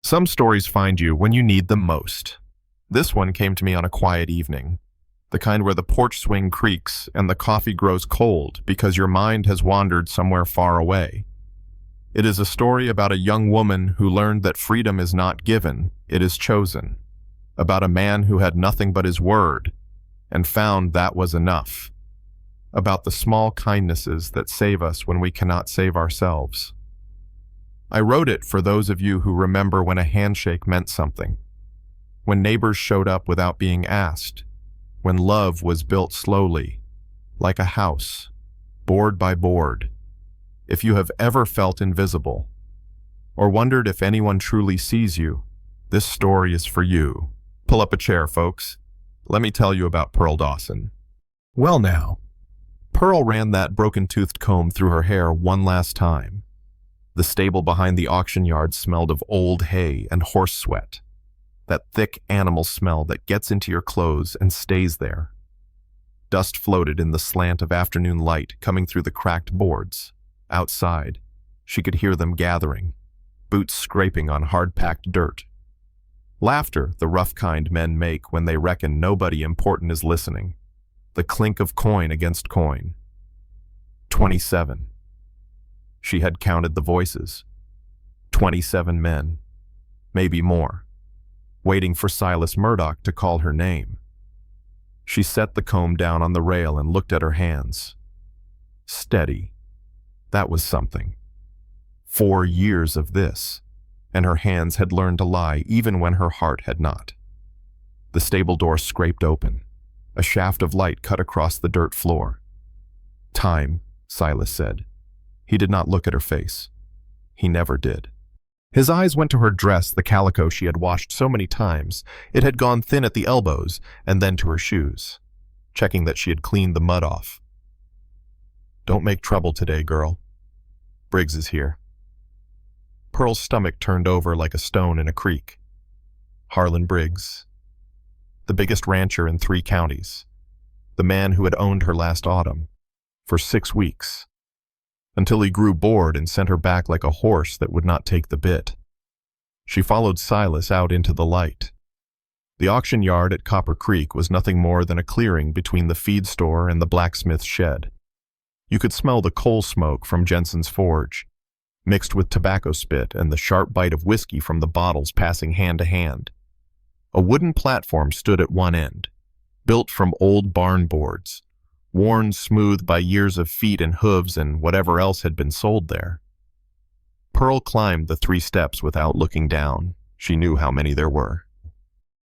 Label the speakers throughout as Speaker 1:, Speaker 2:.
Speaker 1: Some stories find you when you need them most. This one came to me on a quiet evening, the kind where the porch swing creaks and the coffee grows cold because your mind has wandered somewhere far away. It is a story about a young woman who learned that freedom is not given, it is chosen. About a man who had nothing but his word and found that was enough. About the small kindnesses that save us when we cannot save ourselves. I wrote it for those of you who remember when a handshake meant something, when neighbors showed up without being asked, when love was built slowly, like a house, board by board. If you have ever felt invisible, or wondered if anyone truly sees you, this story is for you. Pull up a chair, folks. Let me tell you about Pearl Dawson. Well now, Pearl ran that broken-toothed comb through her hair one last time. The stable behind the auction yard smelled of old hay and horse sweat, that thick animal smell that gets into your clothes and stays there. Dust floated in the slant of afternoon light coming through the cracked boards. Outside, she could hear them gathering, boots scraping on hard-packed dirt. Laughter, the rough kind men make when they reckon nobody important is listening. The clink of coin against coin. 27. She had counted the voices. 27 men, maybe more, waiting for Silas Murdoch to call her name. She set the comb down on the rail and looked at her hands. Steady. That was something. 4 years of this, and her hands had learned to lie even when her heart had not. The stable door scraped open. A shaft of light cut across the dirt floor. Time, Silas said. He did not look at her face. He never did. His eyes went to her dress, the calico she had washed so many times. It had gone thin at the elbows, and then to her shoes, checking that she had cleaned the mud off. Don't make trouble today, girl. Briggs is here. Pearl's stomach turned over like a stone in a creek. Harlan Briggs, the biggest rancher in 3 counties, the man who had owned her last autumn, for 6 weeks, until he grew bored and sent her back like a horse that would not take the bit. She followed Silas out into the light. The auction yard at Copper Creek was nothing more than a clearing between the feed store and the blacksmith's shed. You could smell the coal smoke from Jensen's forge, mixed with tobacco spit and the sharp bite of whiskey from the bottles passing hand to hand. A wooden platform stood at one end, built from old barn boards, worn smooth by years of feet and hooves and whatever else had been sold there. Pearl climbed the 3 steps without looking down. She knew how many there were.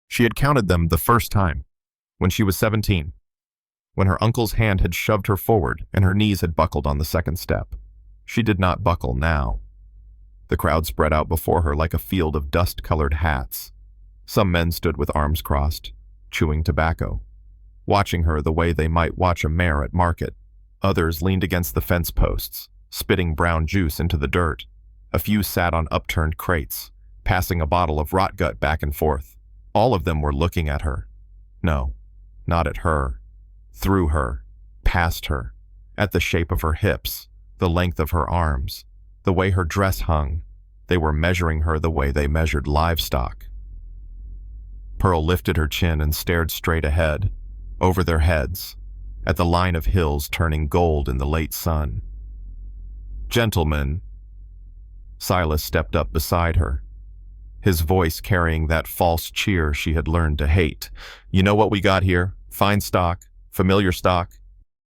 Speaker 1: She had counted them the first time, when she was 17, when her uncle's hand had shoved her forward and her knees had buckled on the 2nd step. She did not buckle now. The crowd spread out before her like a field of dust-colored hats. Some men stood with arms crossed, chewing tobacco, watching her the way they might watch a mare at market. Others leaned against the fence posts, spitting brown juice into the dirt. A few sat on upturned crates, passing a bottle of rot gut back and forth. All of them were looking at her. No, not at her. Through her, past her, at the shape of her hips, the length of her arms, the way her dress hung. They were measuring her the way they measured livestock. Pearl lifted her chin and stared straight ahead, over their heads, at the line of hills turning gold in the late sun. Gentlemen, Silas stepped up beside her, his voice carrying that false cheer she had learned to hate. You know what we got here? Fine stock, familiar stock.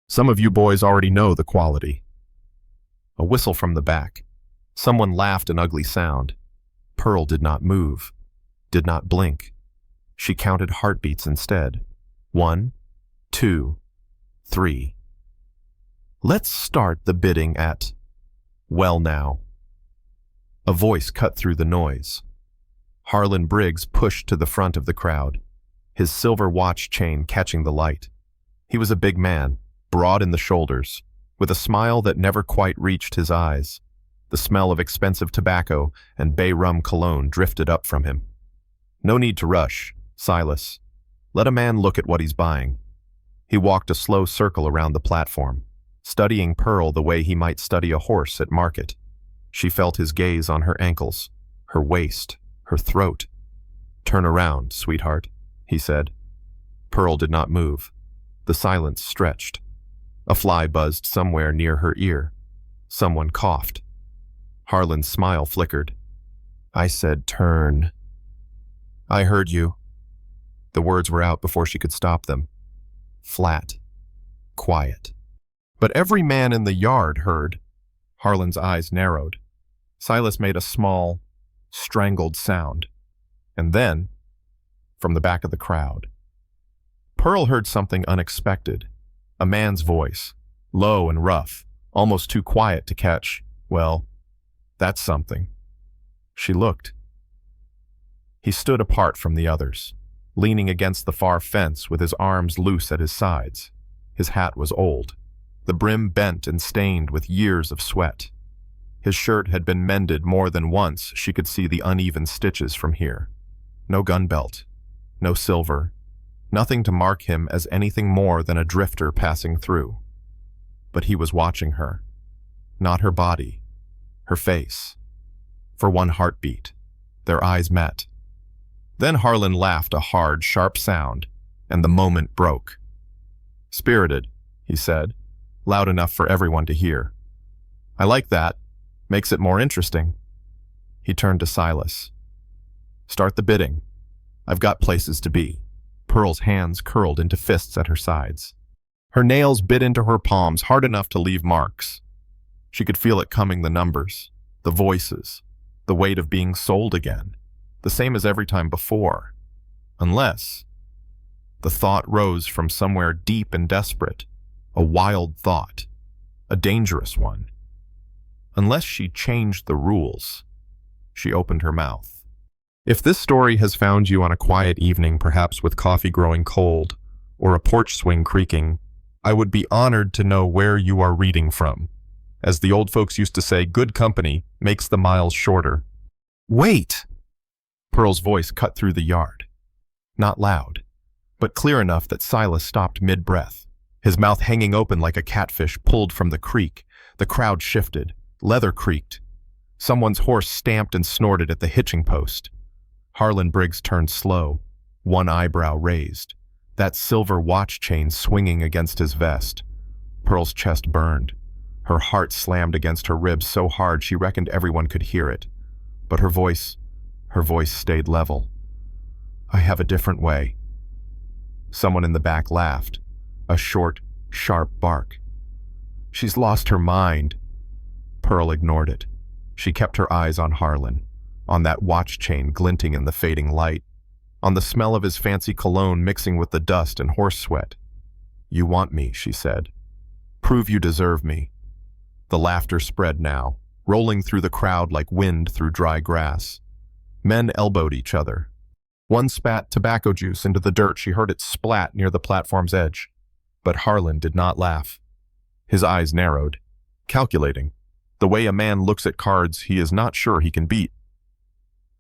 Speaker 1: Some of you boys already know the quality. A whistle from the back. Someone laughed an ugly sound. Pearl did not move, did not blink. She counted heartbeats instead. 1, 2, 3. Let's start the bidding at, well now. A voice cut through the noise. Harlan Briggs pushed to the front of the crowd, his silver watch chain catching the light. He was a big man, broad in the shoulders, with a smile that never quite reached his eyes. The smell of expensive tobacco and bay rum cologne drifted up from him. No need to rush, Silas. Let a man look at what he's buying. He walked a slow circle around the platform, studying Pearl the way he might study a horse at market. She felt his gaze on her ankles, her waist, her throat. "Turn around, sweetheart," he said. Pearl did not move. The silence stretched. A fly buzzed somewhere near her ear. Someone coughed. Harlan's smile flickered. "I said turn." "I heard you." The words were out before she could stop them. Flat. Quiet. But every man in the yard heard. Harlan's eyes narrowed. Silas made a small, strangled sound. And then, from the back of the crowd, Pearl heard something unexpected. A man's voice, low and rough, almost too quiet to catch. Well, that's something. She looked. He stood apart from the others, leaning against the far fence with his arms loose at his sides. His hat was old, the brim bent and stained with years of sweat. His shirt had been mended more than once. She could see the uneven stitches from here. No gun belt, no silver, nothing to mark him as anything more than a drifter passing through. But he was watching her, not her body, her face. For one heartbeat, their eyes met. Then Harlan laughed a hard, sharp sound, and the moment broke. "Spirited," he said, loud enough for everyone to hear. "I like that. Makes it more interesting." He turned to Silas. "Start the bidding. I've got places to be." Pearl's hands curled into fists at her sides. Her nails bit into her palms hard enough to leave marks. She could feel it coming, the numbers, the voices, the weight of being sold again, the same as every time before. Unless... The thought rose from somewhere deep and desperate, a wild thought, a dangerous one. Unless she changed the rules. She opened her mouth. If this story has found you on a quiet evening, perhaps with coffee growing cold, or a porch swing creaking, I would be honored to know where you are reading from. As the old folks used to say, good company makes the miles shorter. "Wait!" Pearl's voice cut through the yard. Not loud, but clear enough that Silas stopped mid-breath, his mouth hanging open like a catfish pulled from the creek. The crowd shifted. Leather creaked. Someone's horse stamped and snorted at the hitching post. Harlan Briggs turned slow, one eyebrow raised, that silver watch chain swinging against his vest. Pearl's chest burned. Her heart slammed against her ribs so hard she reckoned everyone could hear it. But her voice stayed level. "I have a different way." Someone in the back laughed, a short, sharp bark. "She's lost her mind." Pearl ignored it. She kept her eyes on Harlan, on that watch chain glinting in the fading light, on the smell of his fancy cologne mixing with the dust and horse sweat. "You want me," she said. "Prove you deserve me." The laughter spread now, rolling through the crowd like wind through dry grass. Men elbowed each other. One spat tobacco juice into the dirt. She heard it splat near the platform's edge. But Harlan did not laugh. His eyes narrowed, calculating, the way a man looks at cards he is not sure he can beat.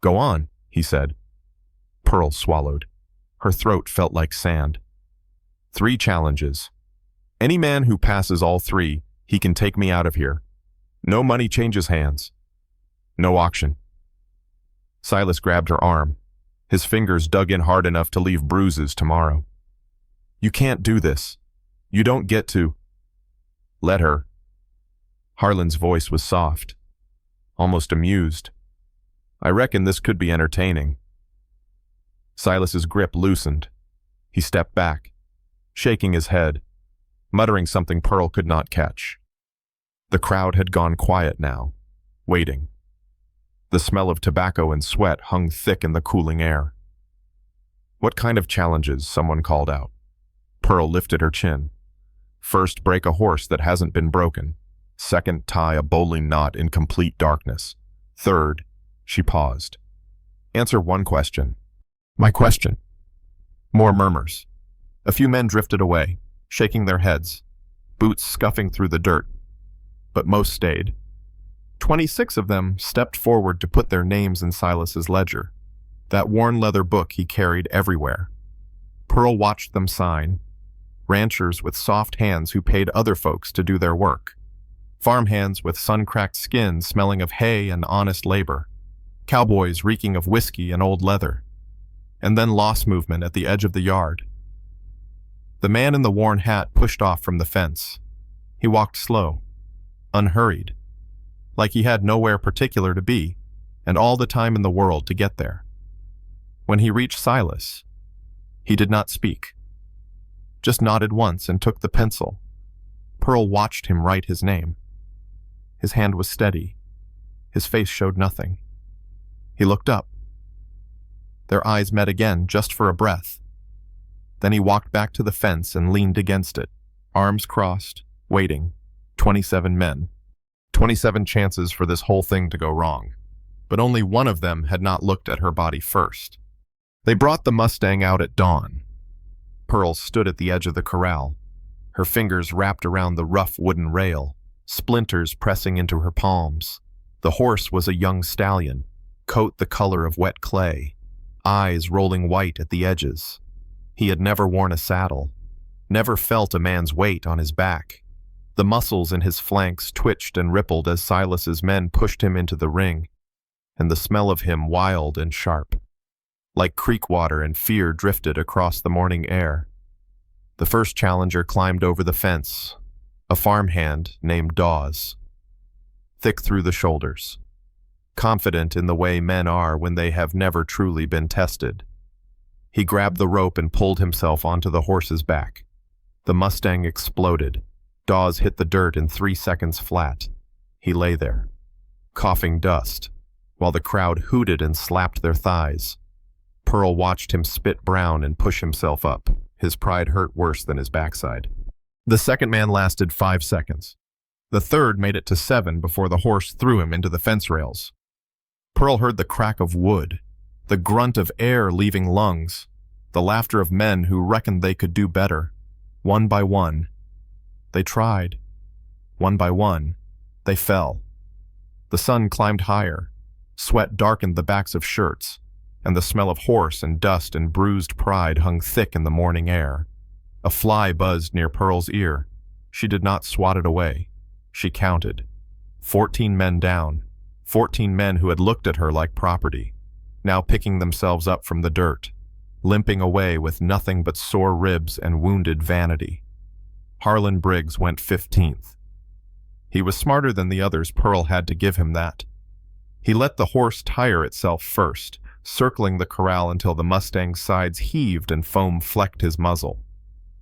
Speaker 1: "Go on," he said. Pearl swallowed. Her throat felt like sand. 3 challenges. Any man who passes all 3, he can take me out of here. No money changes hands. No auction. Silas grabbed her arm. His fingers dug in hard enough to leave bruises tomorrow. "You can't do this. You don't get to." "Let her." Harlan's voice was soft, almost amused. "I reckon this could be entertaining." Silas's grip loosened. He stepped back, shaking his head, muttering something Pearl could not catch. The crowd had gone quiet now, waiting. The smell of tobacco and sweat hung thick in the cooling air. "What kind of challenges?" someone called out. Pearl lifted her chin. "First, break a horse that hasn't been broken. Second, tie a bowling knot in complete darkness. Third," she paused. "Answer one question." "My question." More murmurs. A few men drifted away, shaking their heads, boots scuffing through the dirt. But most stayed. 26 of them stepped forward to put their names in Silas's ledger, that worn leather book he carried everywhere. Pearl watched them sign. Ranchers with soft hands who paid other folks to do their work. Farmhands with sun-cracked skins smelling of hay and honest labor. cowboys reeking of whiskey and old leather, and then loss movement at the edge of the yard. The man in the worn hat pushed off from the fence. He walked slow, unhurried, like he had nowhere particular to be, and all the time in the world to get there. When he reached Silas, he did not speak, just nodded once and took the pencil. Pearl watched him write his name. His hand was steady. His face showed nothing. He looked up. Their eyes met again just for a breath. Then he walked back to the fence and leaned against it, arms crossed, waiting. 27 men. 27 chances for this whole thing to go wrong. But only one of them had not looked at her body first. They brought the Mustang out at dawn. Pearl stood at the edge of the corral, her fingers wrapped around the rough wooden rail, splinters pressing into her palms. The horse was a young stallion, coat the color of wet clay, eyes rolling white at the edges. He had never worn a saddle, never felt a man's weight on his back. The muscles in his flanks twitched and rippled as Silas's men pushed him into the ring, and the smell of him wild and sharp. Like creek water and fear drifted across the morning air. The first challenger climbed over the fence, a farmhand named Dawes. Thick through the shoulders, confident in the way men are when they have never truly been tested. He grabbed the rope and pulled himself onto the horse's back. The Mustang exploded. Dawes hit the dirt in 3 seconds flat. He lay there, coughing dust, while the crowd hooted and slapped their thighs. Pearl watched him spit brown and push himself up. His pride hurt worse than his backside. The second man lasted 5 seconds. The third made it to 7 before the horse threw him into the fence rails. Pearl heard the crack of wood, the grunt of air leaving lungs, the laughter of men who reckoned they could do better. One by one, they tried. One by one, they fell. The sun climbed higher. Sweat darkened the backs of shirts, and the smell of horse and dust and bruised pride hung thick in the morning air. A fly buzzed near Pearl's ear. She did not swat it away. She counted. 14 men down. 14 men who had looked at her like property, now picking themselves up from the dirt, limping away with nothing but sore ribs and wounded vanity. Harlan Briggs went 15th. He was smarter than the others. Pearl had to give him that. He let the horse tire itself first, circling the corral until the Mustang's sides heaved and foam flecked his muzzle.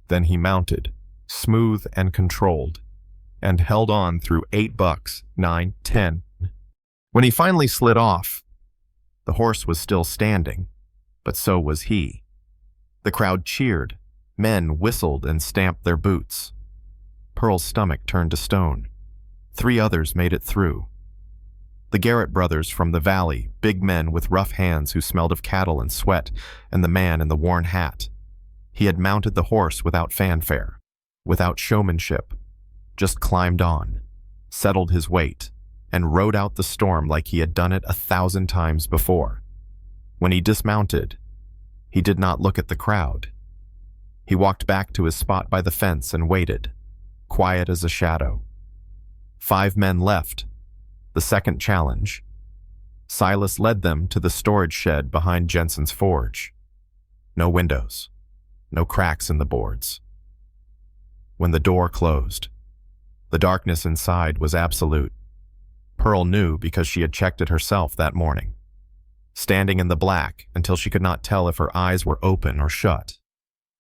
Speaker 1: Then he mounted, smooth and controlled, and held on through 8 bucks, 9, 10. When he finally slid off, the horse was still standing, but so was he. The crowd cheered. Men whistled and stamped their boots. Pearl's stomach turned to stone. 3 others made it through. The Garrett brothers from the valley, big men with rough hands who smelled of cattle and sweat, and the man in the worn hat. He had mounted the horse without fanfare, without showmanship, just climbed on, settled his weight, and rode out the storm like he had done it 1,000 times before. When he dismounted, he did not look at the crowd. He walked back to his spot by the fence and waited, quiet as a shadow. 5 men left, the second challenge. Silas led them to the storage shed behind Jensen's forge. No windows, no cracks in the boards. When the door closed, the darkness inside was absolute. Pearl knew because she had checked it herself that morning, standing in the black until she could not tell if her eyes were open or shut.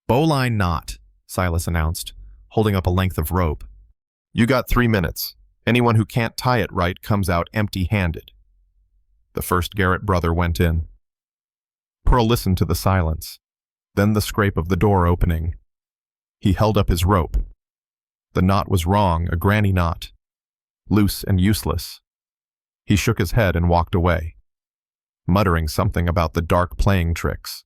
Speaker 1: "Bowline knot," Silas announced, holding up a length of rope. "You got 3 minutes. Anyone who can't tie it right comes out empty-handed." The first Garrett brother went in. Pearl listened to the silence, then the scrape of the door opening. He held up his rope. The knot was wrong, a granny knot, loose and useless. He shook his head and walked away, muttering something about the dark playing tricks.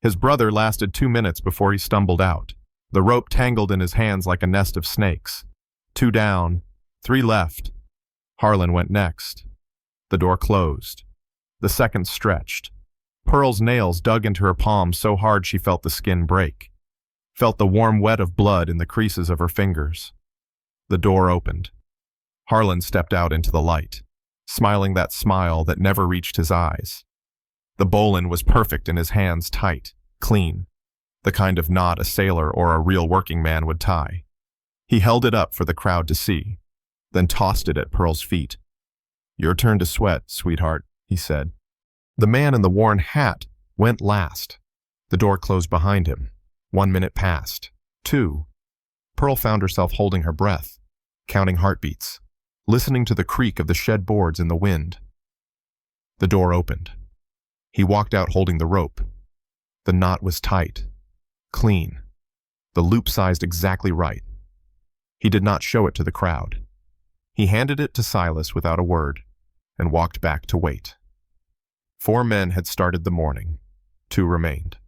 Speaker 1: His brother lasted 2 minutes before he stumbled out. The rope tangled in his hands like a nest of snakes. 2 down, 3 left. Harlan went next. The door closed. The seconds stretched. Pearl's nails dug into her palms so hard she felt the skin break, felt the warm wet of blood in the creases of her fingers. The door opened. Harlan stepped out into the light. smiling that smile that never reached his eyes. The bowline was perfect in his hands, tight, clean, the kind of knot a sailor or a real working man would tie. He held it up for the crowd to see, then tossed it at Pearl's feet. "Your turn to sweat, sweetheart," he said. The man in the worn hat went last. The door closed behind him. 1 minute passed. 2. Pearl found herself holding her breath, counting heartbeats, listening to the creak of the shed boards in the wind. The door opened. He walked out holding the rope. The knot was tight, clean, the loop sized exactly right. He did not show it to the crowd. He handed it to Silas without a word and walked back to wait. 4 men had started the morning. 2 remained.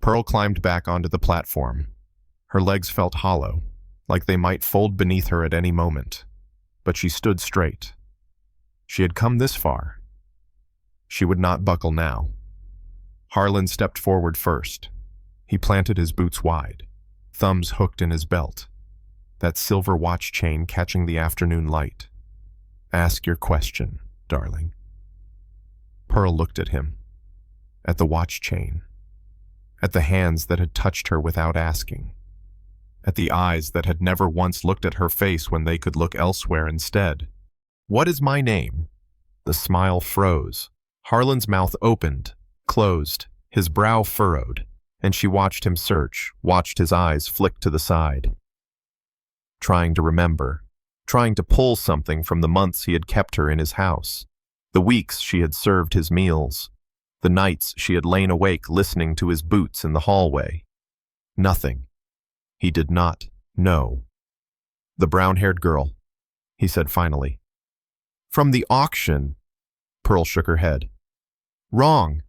Speaker 1: Pearl climbed back onto the platform. Her legs felt hollow, like they might fold beneath her at any moment. But she stood straight. She had come this far. She would not buckle now. Harlan stepped forward first. He planted his boots wide, thumbs hooked in his belt, that silver watch chain catching the afternoon light. "Ask your question, darling." Pearl looked at him, at the watch chain, at the hands that had touched her without asking, at the eyes that had never once looked at her face when they could look elsewhere instead. "What is my name?" The smile froze. Harlan's mouth opened, closed, his brow furrowed, and she watched him search, watched his eyes flick to the side. Trying to remember, trying to pull something from the months he had kept her in his house, the weeks she had served his meals, the nights she had lain awake listening to his boots in the hallway. Nothing. He did not know. "The brown-haired girl," he said finally. "From the auction." Pearl shook her head. "Wrong."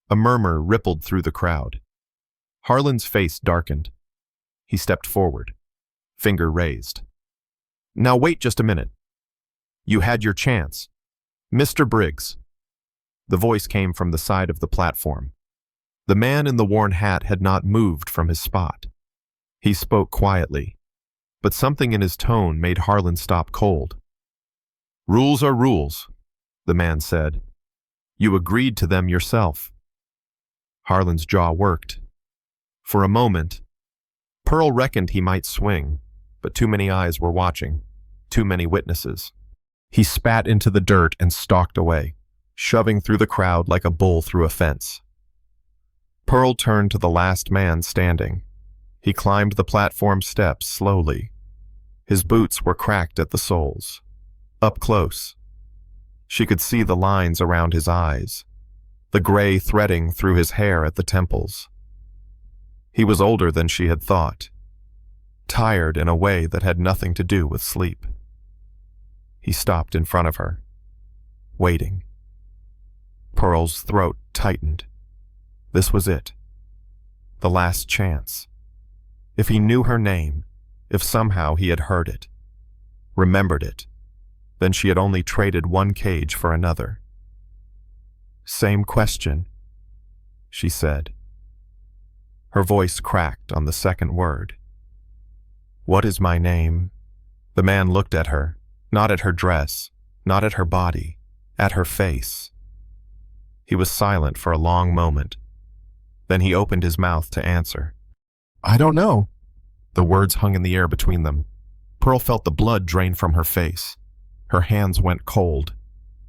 Speaker 1: A murmur rippled through the crowd. Harlan's face darkened. He stepped forward, finger raised. "Now wait just a minute. You had your chance. Mr. Briggs." The voice came from the side of the platform. The man in the worn hat had not moved from his spot. He spoke quietly, but something in his tone made Harlan stop cold. "Rules are rules," the man said. "You agreed to them yourself." Harlan's jaw worked. For a moment, Pearl reckoned he might swing, but too many eyes were watching, too many witnesses. He spat into the dirt and stalked away, shoving through the crowd like a bull through a fence. Pearl turned to the last man standing. He climbed the platform steps slowly. His boots were cracked at the soles. Up close, she could see the lines around his eyes, the gray threading through his hair at the temples. He was older than she had thought, tired in a way that had nothing to do with sleep. He stopped in front of her, waiting. Pearl's throat tightened. This was it. The last chance. If he knew her name, if somehow he had heard it, remembered it, then she had only traded one cage for another. "Same question," she said. Her voice cracked on the second word. "What is my name?" The man looked at her, not at her dress, not at her body, at her face. He was silent for a long moment. Then he opened his mouth to answer. "I don't know." The words hung in the air between them. Pearl felt the blood drain from her face. Her hands went cold,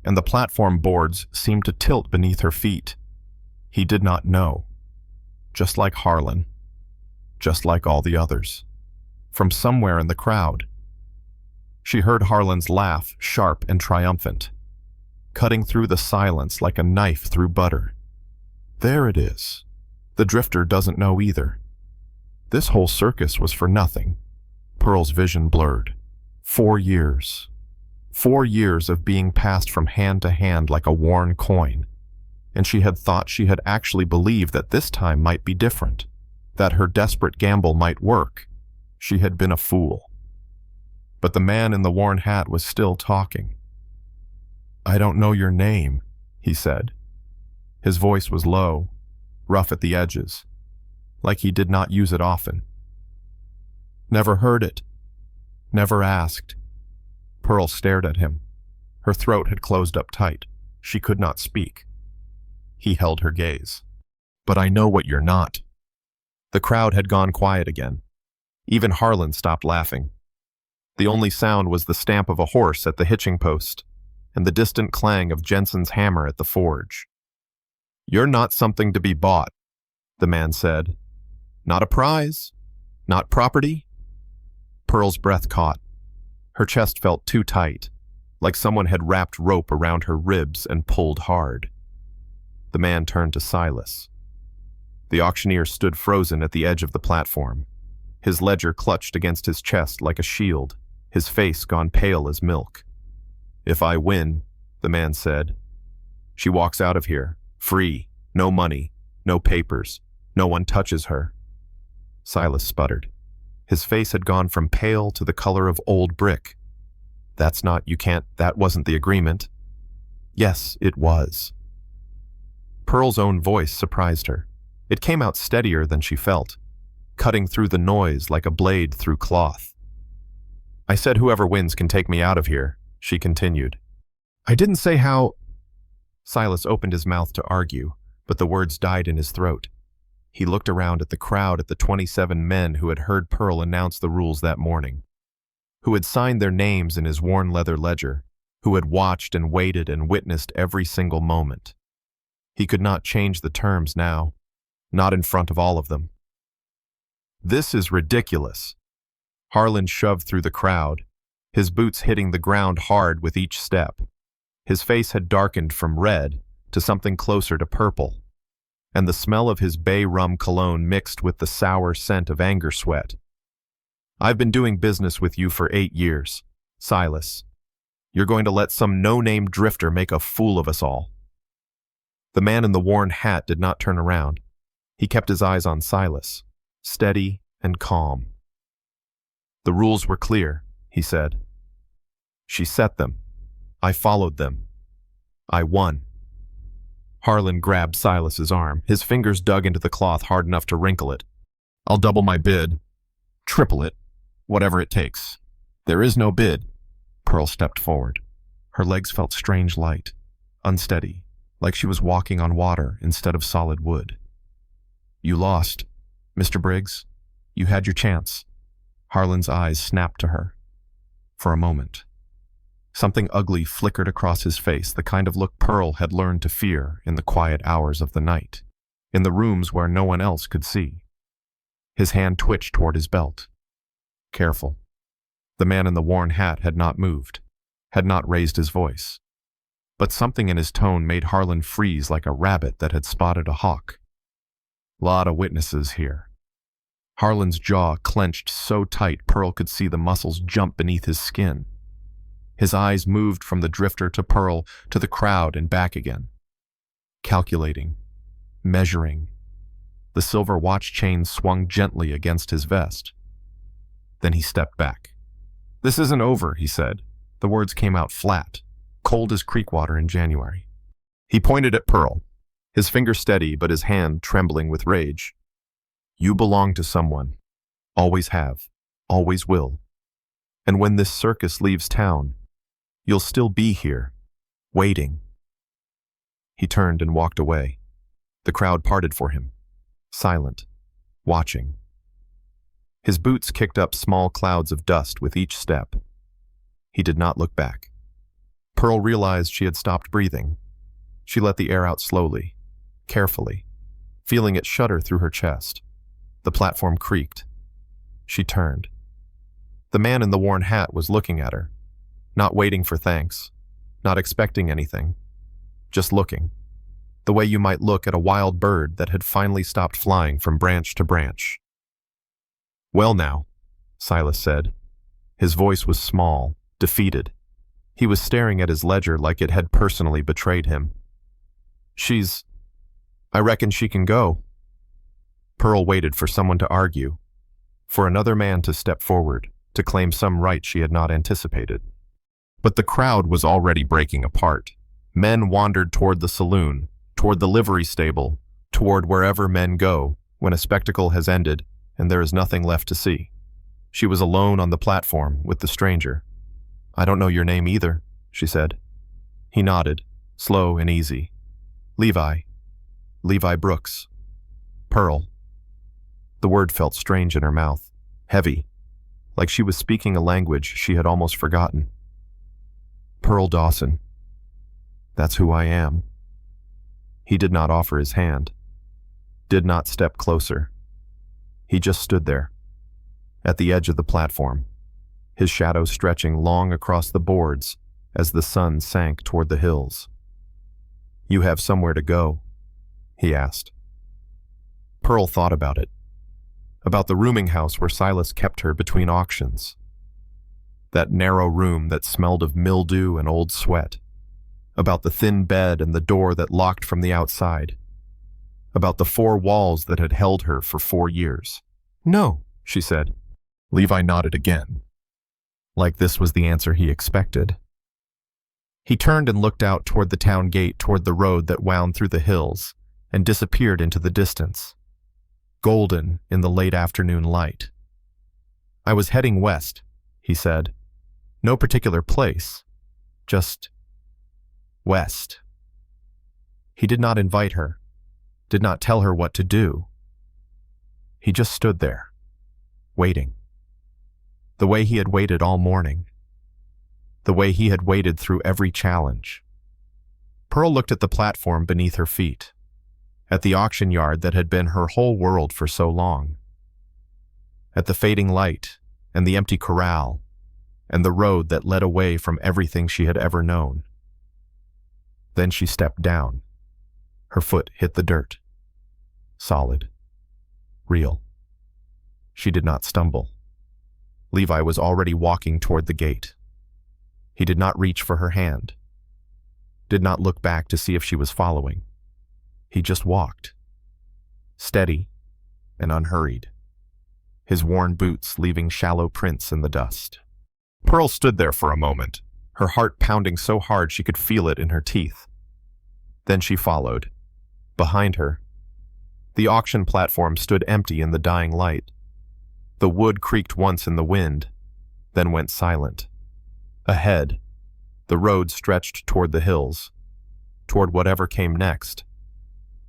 Speaker 1: and the platform boards seemed to tilt beneath her feet. He did not know. Just like Harlan. Just like all the others. From somewhere in the crowd. She heard Harlan's laugh, sharp and triumphant, cutting through the silence like a knife through butter. There it is. The drifter doesn't know either. This whole circus was for nothing. Pearl's vision blurred. 4 years. 4 years of being passed from hand to hand like a worn coin. And she had thought she had actually believed that this time might be different, that her desperate gamble might work. She had been a fool. But the man in the worn hat was still talking. "I don't know your name," he said. His voice was low, rough at the edges, like he did not use it often. "Never heard it. Never asked." Pearl stared at him, Her throat had closed up tight. She could not speak. He held her gaze. "But I know what you're not." The crowd had gone quiet again. Even Harlan stopped laughing. The only sound was the stamp of a horse at the hitching post and the distant clang of Jensen's hammer at the forge. "You're not something to be bought," the man said. "Not a prize? Not property?" Pearl's breath caught. Her chest felt too tight, like someone had wrapped rope around her ribs and pulled hard. The man turned to Silas. The auctioneer stood frozen at the edge of the platform, his ledger clutched against his chest like a shield, his face gone pale as milk. "If I win," the man said, "she walks out of here, free, no money, no papers, no one touches her." Silas sputtered. His face had gone from pale to the color of old brick. That wasn't the agreement." "Yes, it was." Pearl's own voice surprised her. It came out steadier than she felt, cutting through the noise like a blade through cloth. "I said whoever wins can take me out of here," she continued. "I didn't say how—" Silas opened his mouth to argue, but the words died in his throat. He looked around at the crowd, at the 27 men who had heard Pearl announce the rules that morning, who had signed their names in his worn leather ledger, who had watched and waited and witnessed every single moment. He could not change the terms now, not in front of all of them. "This is ridiculous." Harlan shoved through the crowd, his boots hitting the ground hard with each step. His face had darkened from red to something closer to purple, and the smell of his bay rum cologne mixed with the sour scent of anger sweat. "I've been doing business with you for 8 years, Silas. You're going to let some no-name drifter make a fool of us all." The man in the worn hat did not turn around. He kept his eyes on Silas, steady and calm. "The rules were clear," he said. "She set them. I followed them. I won." Harlan grabbed Silas's arm. His fingers dug into the cloth hard enough to wrinkle it. "I'll double my bid. Triple it. Whatever it takes." "There is no bid." Pearl stepped forward. Her legs felt strange light, unsteady, like she was walking on water instead of solid wood. "You lost, Mr. Briggs. You had your chance." Harlan's eyes snapped to her. For a moment, something ugly flickered across his face, the kind of look Pearl had learned to fear in the quiet hours of the night, in the rooms where no one else could see. His hand twitched toward his belt. "Careful." The man in the worn hat had not moved, had not raised his voice. But something in his tone made Harlan freeze like a rabbit that had spotted a hawk. "Lot of witnesses here." Harlan's jaw clenched so tight Pearl could see the muscles jump beneath his skin. His eyes moved from the drifter to Pearl to the crowd and back again. Calculating, measuring. The silver watch chain swung gently against his vest. Then he stepped back. "This isn't over," he said. The words came out flat, cold as creek water in January. He pointed at Pearl, his finger steady but his hand trembling with rage. "You belong to someone. Always have. Always will. And when this circus leaves town, you'll still be here, waiting." He turned and walked away. The crowd parted for him, silent, watching. His boots kicked up small clouds of dust with each step. He did not look back. Pearl realized she had stopped breathing. She let the air out slowly, carefully, feeling it shudder through her chest. The platform creaked. She turned. The man in the worn hat was looking at her, not waiting for thanks, not expecting anything, just looking, the way you might look at a wild bird that had finally stopped flying from branch to branch. "Well now," Silas said. His voice was small, defeated. He was staring at his ledger like it had personally betrayed him. I reckon she can go." Pearl waited for someone to argue, for another man to step forward, to claim some right she had not anticipated. But the crowd was already breaking apart. Men wandered toward the saloon, toward the livery stable, toward wherever men go when a spectacle has ended and there is nothing left to see. She was alone on the platform with the stranger. "I don't know your name either," she said. He nodded, slow and easy. Levi. Levi Brooks. Pearl. The word felt strange in her mouth, heavy, like she was speaking a language she had almost forgotten. Pearl Dawson. That's who I am. He did not offer his hand, did not step closer. He just stood there, at the edge of the platform, his shadow stretching long across the boards as the sun sank toward the hills. You have somewhere to go, he asked. Pearl thought about it, about the rooming house where Silas kept her between auctions. That narrow room that smelled of mildew and old sweat, about the thin bed and the door that locked from the outside, about the 4 walls that had held her for 4 years. No, she said. Levi nodded again, like this was the answer he expected. He turned and looked out toward the town gate, toward the road that wound through the hills and disappeared into the distance, golden in the late afternoon light. I was heading west, he said. No particular place, just west. He did not invite her, did not tell her what to do. He just stood there, waiting. The way he had waited all morning. The way he had waited through every challenge. Pearl looked at the platform beneath her feet, at the auction yard that had been her whole world for so long, at the fading light and the empty corral and the road that led away from everything she had ever known. Then she stepped down. Her foot hit the dirt. Solid. Real. She did not stumble. Levi was already walking toward the gate. He did not reach for her hand, did not look back to see if she was following. He just walked, steady and unhurried, his worn boots leaving shallow prints in the dust. Pearl stood there for a moment, her heart pounding so hard she could feel it in her teeth. Then she followed. Behind her, the auction platform stood empty in the dying light. The wood creaked once in the wind, then went silent. Ahead, the road stretched toward the hills, toward whatever came next.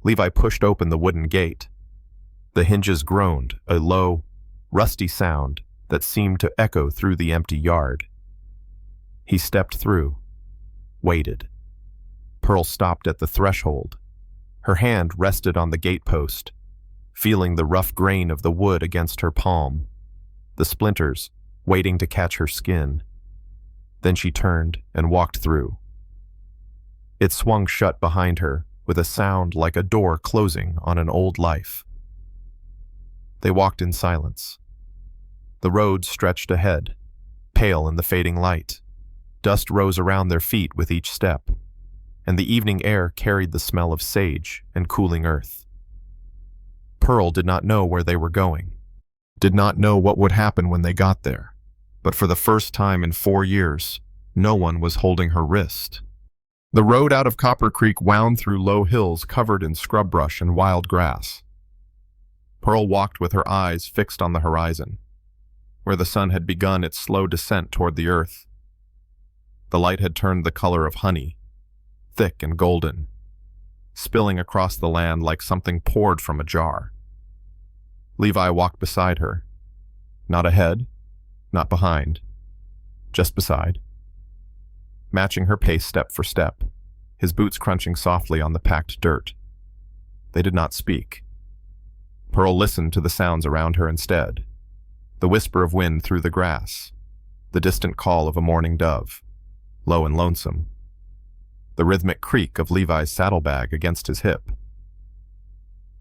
Speaker 1: Levi pushed open the wooden gate. The hinges groaned, a low, rusty sound that seemed to echo through the empty yard. He stepped through, waited. Pearl stopped at the threshold. Her hand rested on the gatepost, feeling the rough grain of the wood against her palm, the splinters waiting to catch her skin. Then she turned and walked through. It swung shut behind her with a sound like a door closing on an old life. They walked in silence. The road stretched ahead, pale in the fading light. Dust rose around their feet with each step, and the evening air carried the smell of sage and cooling earth. Pearl did not know where they were going, did not know what would happen when they got there. But for the first time in 4 years, no one was holding her wrist. The road out of Copper Creek wound through low hills covered in scrub brush and wild grass. Pearl walked with her eyes fixed on the horizon, where the sun had begun its slow descent toward the earth. The light had turned the color of honey, thick and golden, spilling across the land like something poured from a jar. Levi walked beside her, not ahead, not behind, just beside, matching her pace step for step, his boots crunching softly on the packed dirt. They did not speak. Pearl listened to the sounds around her instead, the whisper of wind through the grass, the distant call of a mourning dove, low and lonesome, the rhythmic creak of Levi's saddlebag against his hip.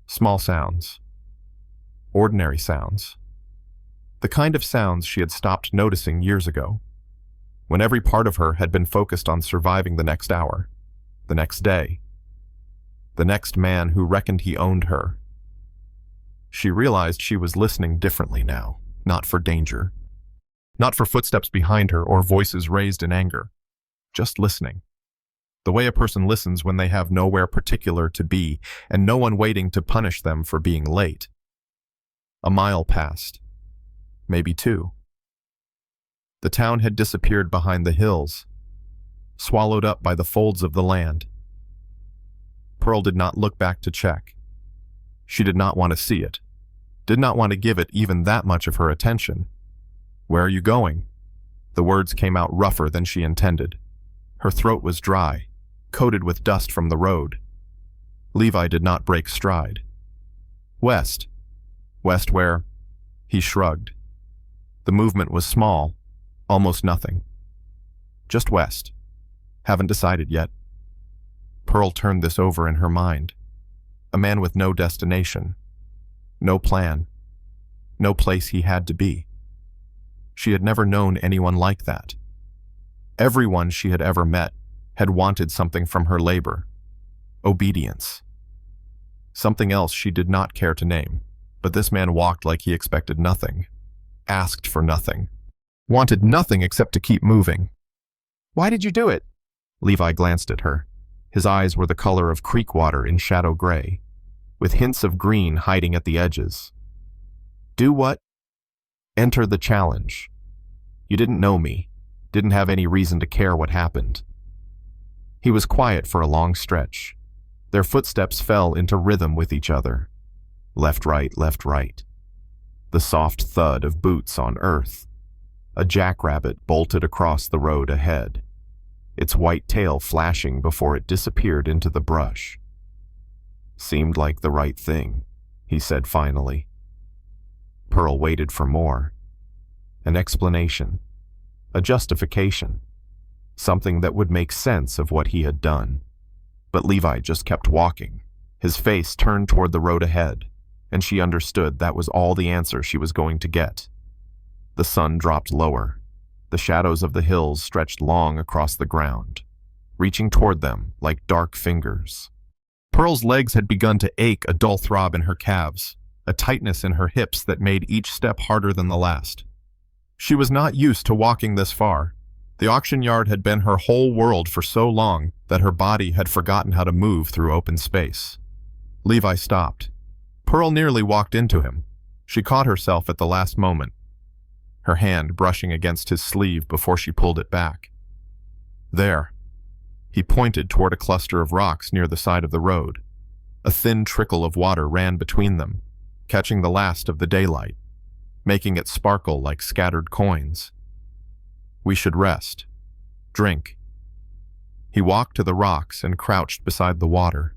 Speaker 1: Small sounds, ordinary sounds, the kind of sounds she had stopped noticing years ago, when every part of her had been focused on surviving the next hour, the next day, the next man who reckoned he owned her. She realized she was listening differently now, not for danger, not for footsteps behind her or voices raised in anger, just listening. The way a person listens when they have nowhere particular to be and no one waiting to punish them for being late. A mile passed. Maybe 2. The town had disappeared behind the hills. swallowed up by the folds of the land. Pearl did not look back to check. She did not want to see it, did not want to give it even that much of her attention. "Where are you going?" The words came out rougher than she intended. Her throat was dry, coated with dust from the road. Levi did not break stride. "West." "West where?" He shrugged. The movement was small, almost nothing. "Just west. Haven't decided yet." Pearl turned this over in her mind. A man with no destination, no plan, no place he had to be. She had never known anyone like that. Everyone she had ever met had wanted something from her labor. Obedience. Something else she did not care to name, but this man walked like he expected nothing, asked for nothing, wanted nothing except to keep moving. "Why did you do it?" Levi glanced at her. His eyes were the color of creek water in shadow gray, with hints of green hiding at the edges. "Do what?" "Enter the challenge. You didn't know me, didn't have any reason to care what happened." He was quiet for a long stretch. Their footsteps fell into rhythm with each other. Left, right, left, right. The soft thud of boots on earth. A jackrabbit bolted across the road ahead, its white tail flashing before it disappeared into the brush. "Seemed like the right thing," he said finally. Pearl waited for more. An explanation. A justification. Something that would make sense of what he had done. But Levi just kept walking, his face turned toward the road ahead, and she understood that was all the answer she was going to get. The sun dropped lower. The shadows of the hills stretched long across the ground, reaching toward them like dark fingers. Pearl's legs had begun to ache, a dull throb in her calves, a tightness in her hips that made each step harder than the last. She was not used to walking this far. The auction yard had been her whole world for so long that her body had forgotten how to move through open space. Levi stopped. Pearl nearly walked into him. She caught herself at the last moment, her hand brushing against his sleeve before she pulled it back. "There." He pointed toward a cluster of rocks near the side of the road. A thin trickle of water ran between them, catching the last of the daylight, making it sparkle like scattered coins. "We should rest. Drink." He walked to the rocks and crouched beside the water.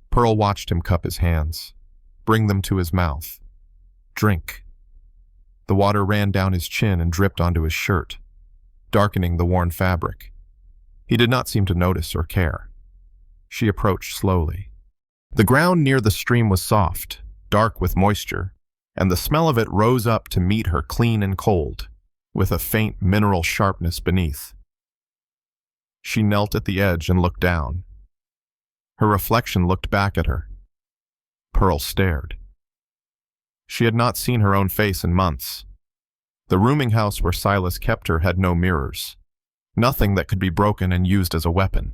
Speaker 1: Pearl watched him cup his hands, bring them to his mouth. "Drink." The water ran down his chin and dripped onto his shirt, darkening the worn fabric. He did not seem to notice or care. She approached slowly. The ground near the stream was soft, dark with moisture, and the smell of it rose up to meet her clean and cold, with a faint mineral sharpness beneath. She knelt at the edge and looked down. Her reflection looked back at her. Pearl stared. She had not seen her own face in months. The rooming house where Silas kept her had no mirrors. Nothing that could be broken and used as a weapon.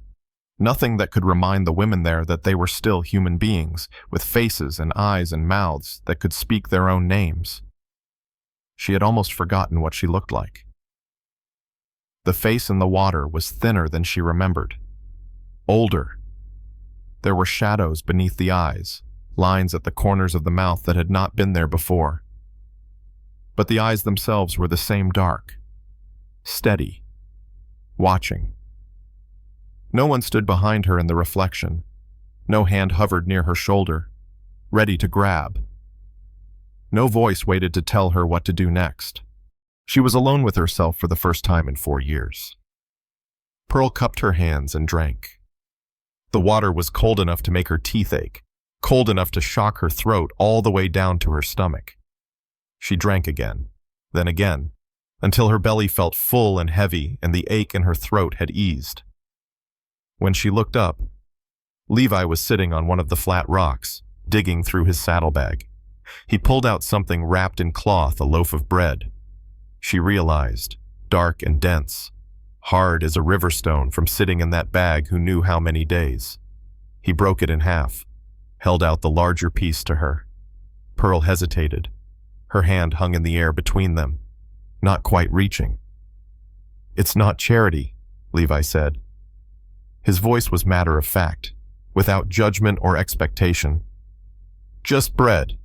Speaker 1: Nothing that could remind the women there that they were still human beings, with faces and eyes and mouths that could speak their own names. She had almost forgotten what she looked like. The face in the water was thinner than she remembered. Older. There were shadows beneath the eyes, lines at the corners of the mouth that had not been there before. But the eyes themselves were the same dark, steady, watching. No one stood behind her in the reflection. No hand hovered near her shoulder, ready to grab. No voice waited to tell her what to do next. She was alone with herself for the first time in 4 years. Pearl cupped her hands and drank. The water was cold enough to make her teeth ache, cold enough to shock her throat all the way down to her stomach. She drank again, then again, until her belly felt full and heavy and the ache in her throat had eased. When she looked up, Levi was sitting on one of the flat rocks, digging through his saddlebag. He pulled out something wrapped in cloth, a loaf of bread. She realized, dark and dense, hard as a river stone from sitting in that bag who knew how many days. He broke it in half, held out the larger piece to her. Pearl hesitated. Her hand hung in the air between them, not quite reaching. "It's not charity," Levi said. His voice was matter of fact, without judgment or expectation. Just bread.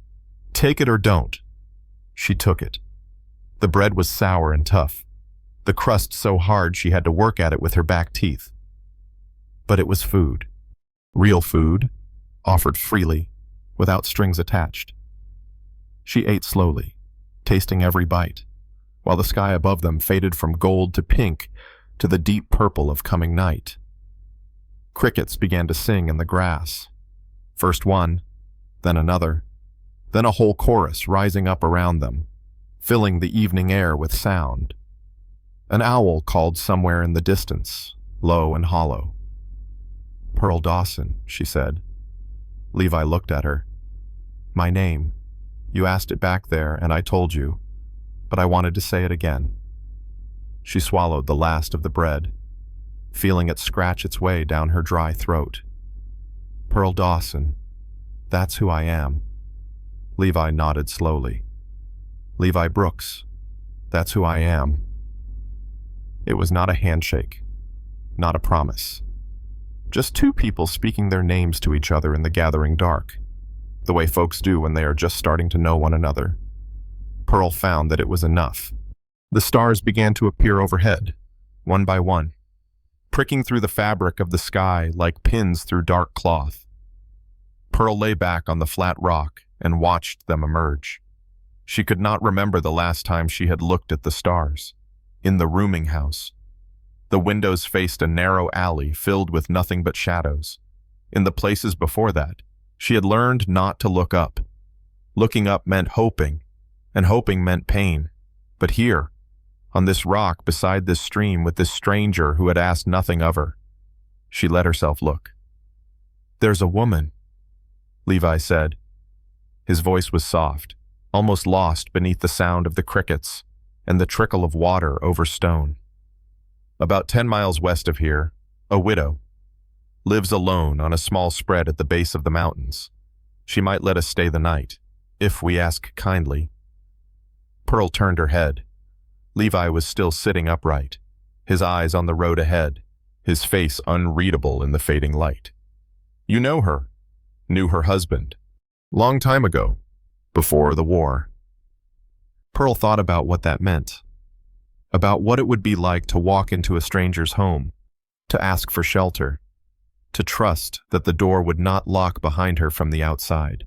Speaker 1: Take it or don't. She took it. The bread was sour and tough, the crust so hard she had to work at it with her back teeth. But it was food. Real food, offered freely, without strings attached. She ate slowly, tasting every bite, while the sky above them faded from gold to pink to the deep purple of coming night. Crickets began to sing in the grass. First one, then another, then a whole chorus rising up around them, filling the evening air with sound. An owl called somewhere in the distance, low and hollow. Pearl Dawson, she said. Levi looked at her. My name. You asked it back there, and I told you, but I wanted to say it again. She swallowed the last of the bread, feeling it scratch its way down her dry throat. Pearl Dawson, that's who I am. Levi nodded slowly. Levi Brooks, that's who I am. It was not a handshake, not a promise. Just two people speaking their names to each other in the gathering dark, the way folks do when they are just starting to know one another. Pearl found that it was enough. The stars began to appear overhead, one by one, pricking through the fabric of the sky like pins through dark cloth. Pearl lay back on the flat rock and watched them emerge. She could not remember the last time she had looked at the stars. In the rooming house. The windows faced a narrow alley filled with nothing but shadows. In the places before that, she had learned not to look up. Looking up meant hoping, and hoping meant pain. But here, on this rock beside this stream with this stranger who had asked nothing of her, she let herself look. There's a woman, Levi said. His voice was soft, almost lost beneath the sound of the crickets and the trickle of water over stone. About 10 miles west of here, a widow lives alone on a small spread at the base of the mountains. She might let us stay the night, if we ask kindly. Pearl turned her head. Levi was still sitting upright, his eyes on the road ahead, his face unreadable in the fading light. You know her, knew her husband, long time ago, before the war. Pearl thought about what that meant, about what it would be like to walk into a stranger's home, to ask for shelter, to trust that the door would not lock behind her from the outside.